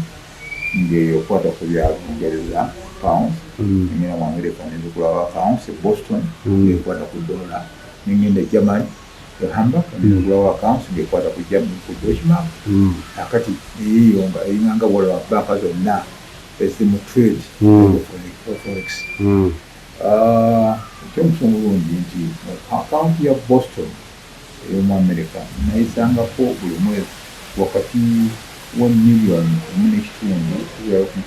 ng'eyo okwata ku bya Bungereza pounds ngenda mu America nenzigulawo account e Boston ng'ekwata ku dollar nengenda e Germany e Hamburg nenzigulawo account ng'ekwata ku Deutsche Mark akati eyiyo nga eyinganga bwolaba banka zonna esimu trade forex ekyomusomo bulungi nti account ya Boston ey'omu America nayisangako buli mwezi wakati wa $1.5 million tuyayo ku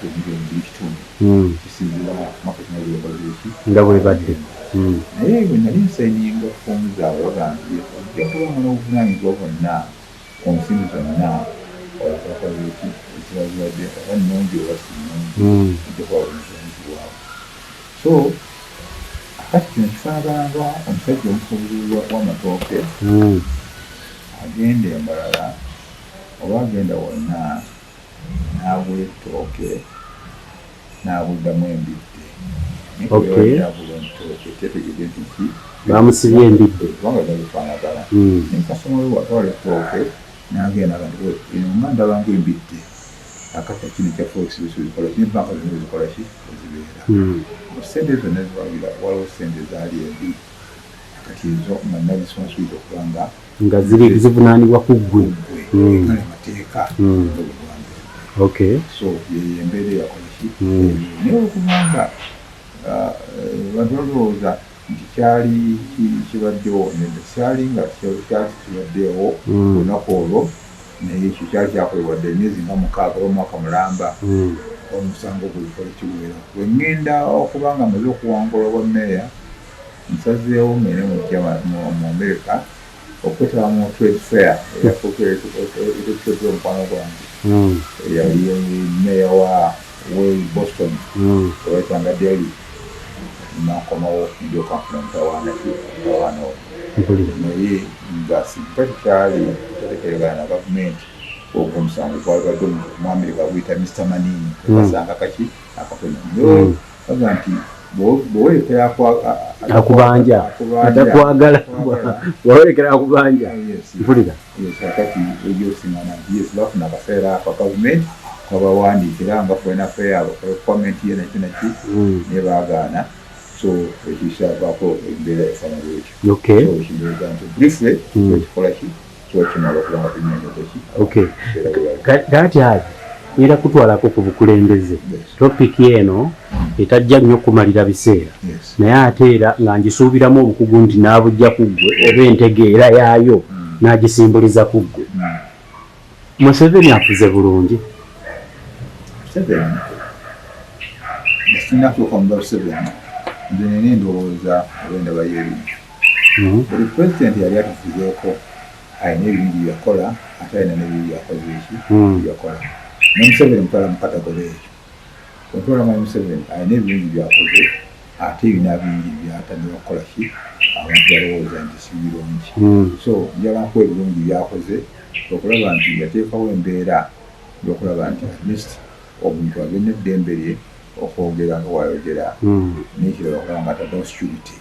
$1.2 kisinzira market nazibakozeeki nga bwe badde naye bwe nali nsayininga foomu zaabwe bagambye ojja kubanga n'obuvunaanyizibwa bwonna ku nsimbi zonna olakoleeki ekibazibadde oba nnungi oba si nnungi ojja kuba obuvunaanyizibwa bwabwe so akati kino kifaanaganga omusajja omusuubuzi w'amatooke agenda embalala oba agenda wonna n'agula ettooke n'abuddamu embidde nayagula entooke tetegedde nti ki bamusibye embidde kubanga zabifaanagala naye kasoma we watwala ettooke n'agenda agandi eno nga ndabanga embidde akati kino kya forex bisibikola kino banka zino zikola ki ezibeera sente zonna ziwagira waliwo sente zaali embi akati ezo nga nazisonsuite okubanga nga ziri zivunaanibwa ku ggwe kale mateeka okay so yembeera yakolaki naye okubanga bantu balowooza nti kyali kibaddewo kyali nga kyali kibaddewo olunaku olwo naye ekyo kyali kyakolebwadde emyezi nga 6 olw'omwaka mulamba omusango gulikola kiwera wengenda okubanga amaze okuwangula obwa meeya nsazeewo ngene mu America okwetaba mu trade fair eyafuuka omukwano gwange yali meya wa Boston owetanga Delhi nakomawo ndyoka nfuna mutawaanawo naye nga simpakyali tetekeregana na gavumenti ogwo omusango gwaligadde mu Amerika guyita Mr. Manini kasanga kaki akatono aga nti bwolekera akubanja atakwagala bwolekera akubanja mpulira kati egyosingana nti yes bafuna akaseera ako gavumenti kwabawandiikira nga fenaffe yabo komenti yenaki ne baagaana so ekisaavaako embeera efana bwekyo kibeega nti briefly ekikola ki kyokimala okuba nga tunyonyezeki kati ali era kutwalako ku bukulembeze topiki eno etajja nnyo kumalira biseera naye ate era nga ngisuubiramu obukugu nti naabujja ku ggwe oba entegeera yaayo n'agisimbuliza ku ggwe. Museveni afuze bulungi. Sinatuuka mu Museveni nze nina endowooza olwenda bayeebintu buli pulezidenti yali atufuzeeko alina ebingi byakola ate alina n'ebibi byakoze byakola n'Omuseveni mutwala mu katagolo ekyo otwala mu Museveni alina ebingi byakoze ate ebina bingi byatandika okukola ki abantu balowooza nti si birungi so njala nkuwa ebirungi byakoze okulaba nti yateekawo embeera y'okulaba nti at least omuntu abe n'eddembe lye okwogera nga wayogera n'ekirala okulaba nga ataddewo security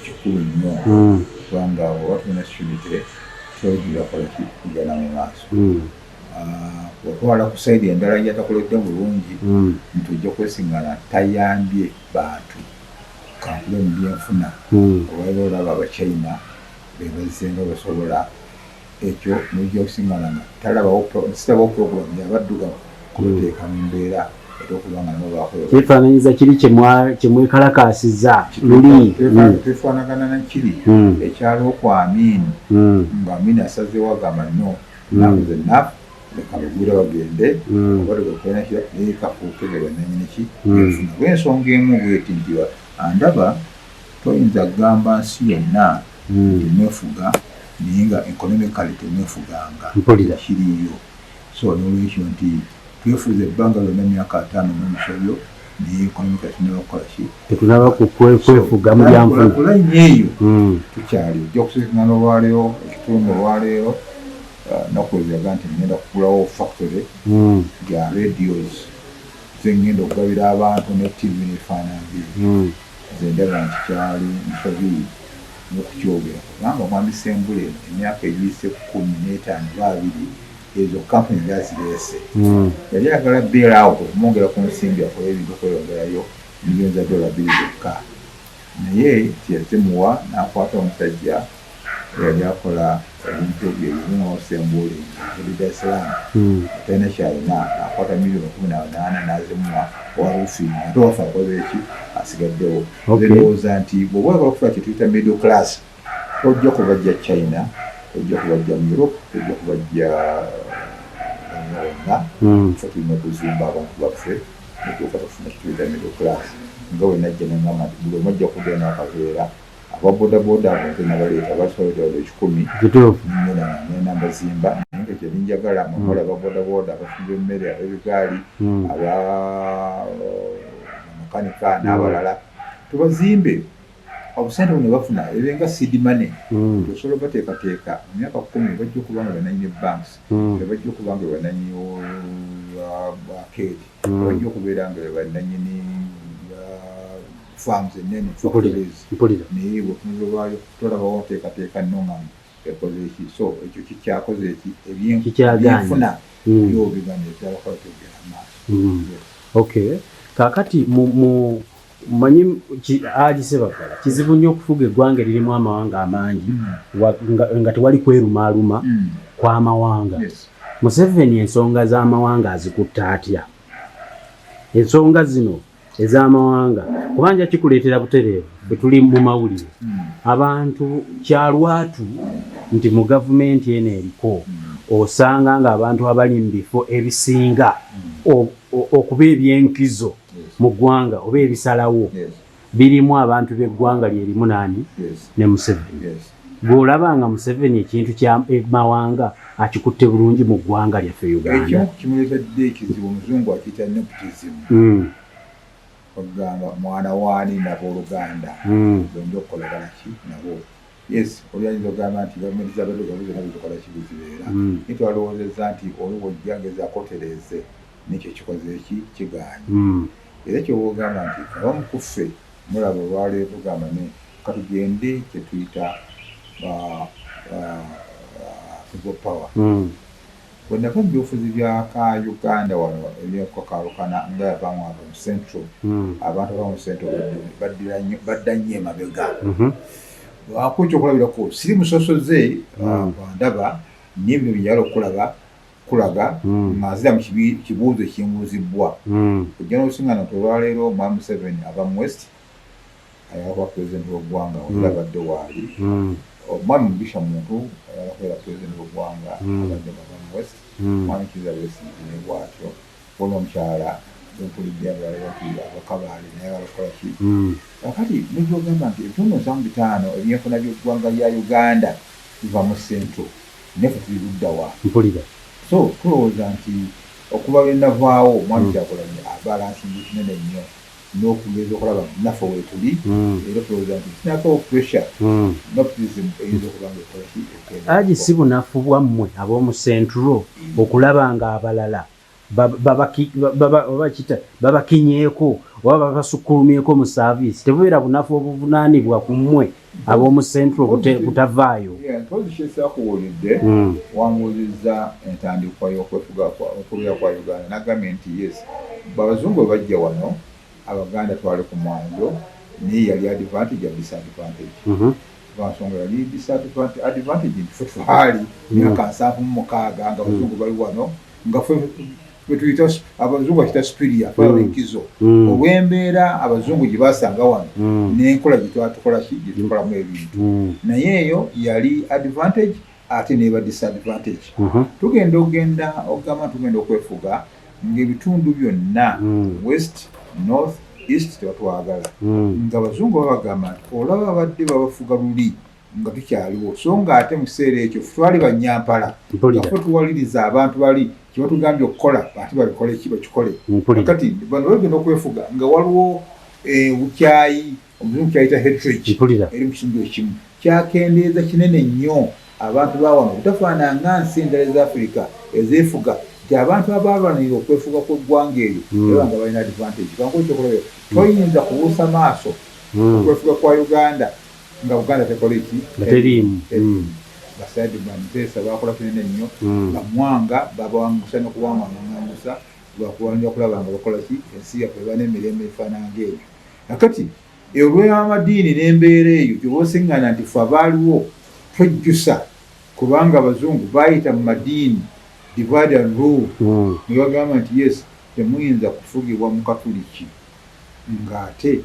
kikulu nnyo kubanga oba tulina security togira kola ki kugenda mu maaso otwala ku saidi endala yatakoledde bulungi nti ojja kwesiŋŋana tayambye bantu kankule mu byenfuna olwali olaba abachina bebazzenga basobola ekyo nojja okusiŋŋana nga sitabawo puroguramu yabaddugavu kubateeka mu mbeera etokubanga nabo bakola kyefaananyiza kiri kyemwekalakaasiza luli tefaanagana nakiri ekyaliwo ku Amin nga Amin asazeewo agamba no nabuze naf leka bagwira bagende oba tegakolena kira naye kafuuke ge bannanyiniki enfuna lw'ensonga emu bweti nti andaba toyinza kugamba nsi yonna temwefuga naye nga economically temwefuganga kiriyo so n'olwekyo nti twefuza ebbanga lyonna emyaka 5 n'omusobyo naye economically tunaba kukola ki tetunaba kwefuga mu byanfuna kulayini eyo tukyali ojja kusiŋŋana olwaleero ekitundu olwaleero nakwezeraga nti ngenda kugulawo factory ya radios zengenda okugabira abantu ne TV n'efaananyi zendaba nti kyali nsobi n'okukyogera kubanga omwami Sembule emyaka egiyise 15 ezo kampuni zazireese yali ayagala bail out okumwongera ku nsimbi akola ebintu okweyongerayo miliyoni za $2 zokka naye tiyazimuwa n'akwata omusajja yali akola ebintu ebyo ebimu Sembule Dar es Salaam talina kyalina n'akwata miliyoni 18 n'azimuwa owarufinga ate wafa akoze eki asigaddewo ndowooza nti bw'oba oyagala okufuna kye tuyita middle class ojja kubajja China ojja kubajja mu Europe ojja kubajja wonna fe tulina okuzimba abantu baffe netuuka tufuna kituyita middle class nga we najja nengamba nti buli omajja kugenda akabeera ababodaboda abantu nabaleeta basobola 100 nenamba zimba naye nga kyali njagala mukola ababodaboda abafumba emmere ab'ebigaali abamakanika n'abalala tubazimbe obusente buno bafuna ebenga seed money osobola bateekateeka mu myaka 10 bajja okuba nga bananyini banks bajja okuba nga bananyini arcade bajja okubeera nga bananyini farms ennene factories naye bwetunula lwayo tolabawo teekateeka nnongam ekoze eki so ekyo kikyakoze eki ebyenfuna byo bigane ebyabakola tegera maaso okay kakati manyi Sebagala kizibu nnyo okufuga eggwanga eririmu amawanga amangi nga tewali kwerumaaluma kw'amawanga. Museveni ensonga z'amawanga azikutta atya? Ensonga zino ez'amawanga kubanja kikuleetera butereevu bwe tuli mu mawulire abantu kyalwatu nti mu gavumenti eno eriko osanga nga abantu abali mu bifo ebisinga okuba ebyenkizo mu ggwanga oba ebisalawo birimu abantu b'eggwanga lyerimu nani ne Museveni bw'olabanga Museveni ekintu kya mawanga akikutte bulungi mu ggwanga lyaffe Uganda. Ekyo kimuleetedde ekizibu omuzungu akiyita nepotism. Ogamba mwana waani n'abooluganda zonna okukolagana ki nabo. Yes, oli ayinza okugamba nti gavumenti z'abaddugavu zonna zikola ki buzibeera. Naye twalowoozezza nti oli bw'ojja ngezaako otereeze n'ekyo kikoze eki kigaanye. Era kyoba ogamba nti abamu ku ffe mulaba olwaleero tugamba ne katugende kye tuyita people power. Bwe nava mu byobufuzi bya ka Uganda wano ebyokukalukana nga yabamu abo mu Central, abantu abamu mu Central badda nnyo emabega. Lwako ekyokulabirako siri musosoze ndaba naye bino bye njagala kulaga mazira mu kibuuzo ekimbuuzibwa. Ojja n'olusiŋŋaana nti olwaleero Mwami Museveni ava mu West ayakuba pulezidenti w'eggwanga era abadde waali. Omwami Mugisha muntu ayakubeera pulezidenti w'eggwanga abadde bava mu West. Mwami Kizza Besigye ne bw'atyo. Bona omukyala empulidde abakabaali naye balakola ki. Kakati nibyogamba nti ebitundu 75 ebyenfuna by'eggwanga lya Uganda biva mu Central. Neffe tuli ludda wa. So tulowooza nti okuba lwe navaawo Mwami Kyagulanyi abalansinga kinene nnyo n'okugeza okulaba naffe weetuli. Era tulowooza nti kinakawo pressure nepotism eyinza okuba nga ekola ki. Haji si bunafu bwammwe ab'omu Central okulaba nga abalala babakinyeeko oba babasukkulumyeko mu saaviisi. Tebubeera bunafu obuvunaanibwa ku mmwe ab'omu Central kutavaayo. Mpozi kyesaakuwulidde wanguuzizza entandikwa y'okwefuga okubeera kwa Uganda n'agambye nti yes abazungu bwe bajja wano Abaganda twali ku mwanjo naye yali advantage ya disadvantage. Lwansonga yali advantage nti ffe twali myaka 76 nga abazungu bali wano nga ffe tuyita abazungu bakita superior twali enkizo olw'embeera abazungu gye basanga wano n'enkola gye twatukola ki gye tukolamu ebintu. Naye eyo yali advantage ate n'eba disadvantage. Tugenda okugamba tugenda okwefuga ng'ebitundu byonna West, North, East tebatwagala. Nga abazungu babagamba nti olaba babadde babafuga luli nga tukyaliwo so nga ate mu kiseera ekyo twali bannyampala nga ffe tuwaliriza abantu bali kye batugambye okukola ate babikole ki bakikole. Kati bano bagenda okwefuga nga waliwo bukyayi omuzungu kyayita hatred eri mu kitundu ekimu kyakendeeza kinene nnyo abantu bawano butafaanana nga nsi endala eza Africa ezeefuga nti abantu abalwanirira okwefuga kw'eggwanga eryo era nga balina advantage. Kanko ekyokulabira toyinza kubuusa maaso okwefuga kwa Uganda nga Uganda tekola ki teriimu. Basaidi Banteesa bakola kinene nnyo bamwanga babawangusa n'okubawangusa lwakuwanja okulaba nga bakola ki ensi yaffe eba n'emirembe efaanana ng'eyo. Nakati olw'amadiini n'embeera eyo gye boosiŋŋana nti ffe abaaliwo twejjusa kubanga abazungu baayita mu madiini divide and rule. Ne bagamba nti yes temuyinza kufugibwa mu Katuliki ng'ate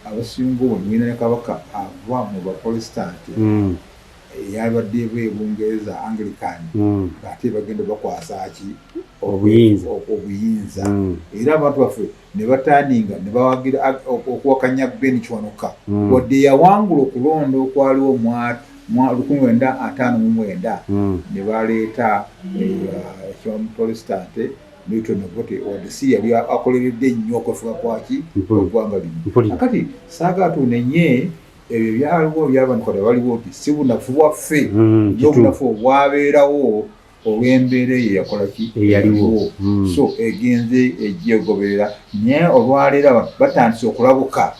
abasinga obwo mwina ne kabaka ava mu Baprotestanti yabadde Bungereza Anglican ng'ate bagenda bakwasa ki obuyinza. Era abantu baffe ne batandinga ne bawagira okuwakanya Ben Kiwanuka wadde yawangula okulonda okwaliwo mu 1959 ne baleeta Protestant Milton Obote wadde si yali akoleredde nnyo okwefuga kwaki oggwanga lino. Akati saagatunenye ebyo byaliwo byabanikola baliwo nti si bunafu bwaffe n'obunafu obwabeerawo olw'embeera eyo yakola ki eyaliwo. So egenze egyegoberera naye olwaleero batandise okulabuka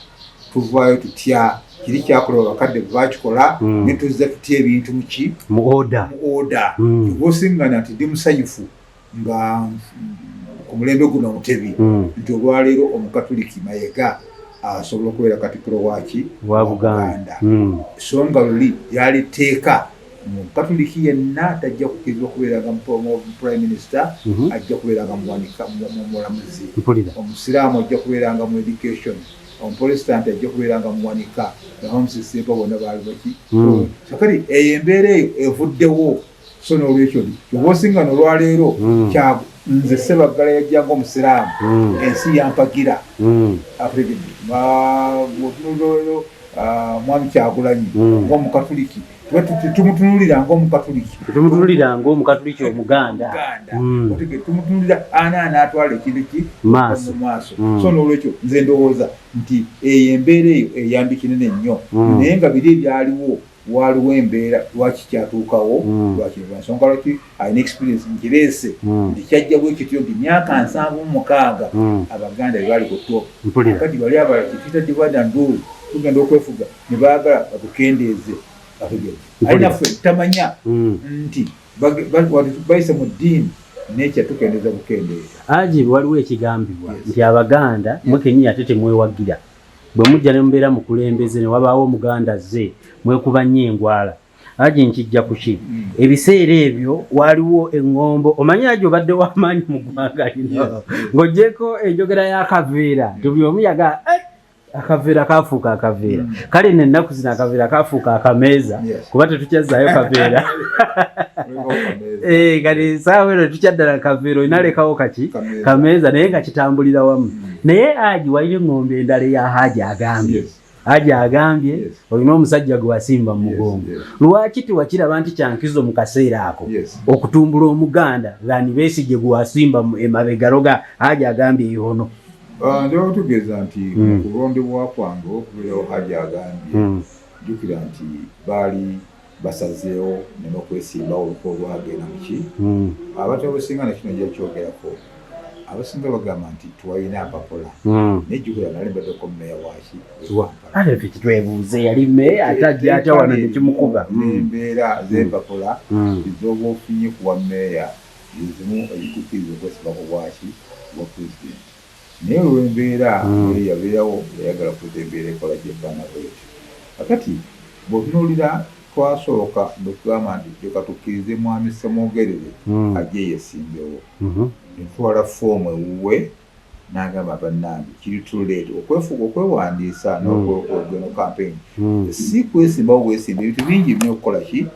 tuvaayo tutya kiri kyakola bakadde bakikola ne tuzza tutya ebintu mu order. Bw'osiŋŋana nti ndi musanyufu nga ku mulembe guno Mutebi nti olwaleero Omukatuliki Mayiga asobola okubeera Katikkiro wa Buganda. So nga luli lyali tteeka Omukatuliki yenna tajja kukkirizibwa okubeeranga mu Prime Minister, ajja kubeeranga mulamuzi. Omusiraamu ajja kubeeranga mu education, Omuprotestant ajja kubeeranga muwanika, abamusisimpa bonna baali baki. Kati eyo embeera eyo evuddewo. So n'olwekyo kyoboosinga n'olwaleero kya nze Ssebaggala yajjanga omusiraamu ensi yampagira mwami Kyagulanyi ng'omukatuliki tumutunulira ng'omukatuliki omuganda tumutunulira anaatwala ekintu ki mu maaso so n'olwekyo nze ndowooza nti eyo embeera eyo eyambi kinene nnyo naye nga biri ebyaliwo waliwo embeera lwaki kyatuukawo nsonga lwaki alina experience nkireese nti kyajja bwe kityo nti myaka 76 abaganda bye bali ku top kati bali abala kituyita divide and rule tugenda okwefuga ne baagala batukendeeze ayinaffe tamanya nti bayise mu ddiini nekyatukendeeza bukendeeza. Haji waliwo ekigambibwa nti abaganda mwekenyi ate temwewagira bwe mujja ne mubeera mukulembeze ne wabaawo omuganda ze mwekuba nnyo engwala. Haji nkijja kuki ebiseera ebyo waliwo eŋŋombo omanyi Haji obadde w'amaanyi mu ggwanga lino ng'oggyeko enjogera y'akaveera tubuli omu yaga akaveera kafuuka akaveera kale n'ennaku zino akaveera kafuuka akameeza kuba tetukyazzaayo kaveera kati saawa eno tukyaddala akaveera olina lekawo kaki kameeza naye nga kitambulira wamu. Naye Haji walina eŋŋombe endala eya Haji agambye olina omusajja gwe wasimba mu mugongo. Lwaki tewakiraba nti kyankizo mu kaseera ako okutumbula omuganda Lani Besigye gwe wasimba emabega loga Haji agambye yono. Ndio otugeeza nti kulondebwa kwange okubeerawo Haji agambye jjukira nti baali basazeewo n'okwesimbawo olukwo lwagenda muki abantu abasinga nakino gyekyogerako abasinga bagamba nti twalina apapola nejjukira nali mbaddeko mmeeya waki ate kitwebuuze yali mmeeya atajja atya wano nekimukuba n'embeera z'empapola ez'oba ofunye kuwa mmeeya ezimu ezikukkiriza okwesibako bwaki bwa pulezidenti naye olw'embeera yabeerawo yayagala kuza embeera ekola gyebbana bwetyo. Kakati bw'otunuulira twasooka nekugamba nti leka tukkirize mwami Ssemwogerere ajje yeesimbewo netwala foomu ewuwe n'agamba bannange kiri too late okwefuga okwewandiisa n'okwogeno campaign si kwesimbawo bwesimba ebintu bingi birina okukola ki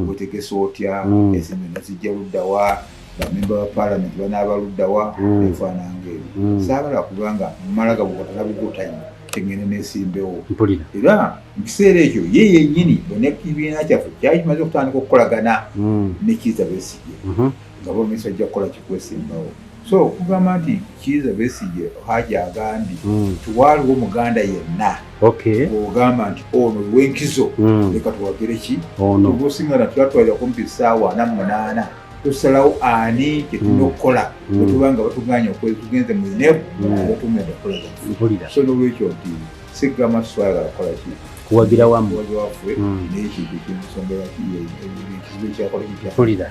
wetegesa otya ensimbi nozijja luddawa bamemba ba paalamenti banaabaluddawa efaananga ebyo saagala kubanga mmalaga bwekatalabugotanyi tegende neesimbewo era mu kiseera ekyo ye yennyini bonna ekibiina kyaffe kyali kimaze okutandika okukolagana ne Kizza Besigye nga bomisa ajja kukola kikwesimbawo. So kugamba nti Kizza Besigye Haji agambye tiwaaliwo omuganda yenna ogamba nti ono lw'enkizo leka tuwagire ki obusingana tulatwalira kumpi ssaawa 48 tusalawo ani kyetulina okukola otubanga batuganya tugenze mu nebu otumenda kukola so n'olwekyo nti sigama twagala kukola ki kuwagira wamu waffe n'ekintu kimusongera ki ekizibu ekyakola kitya mpulira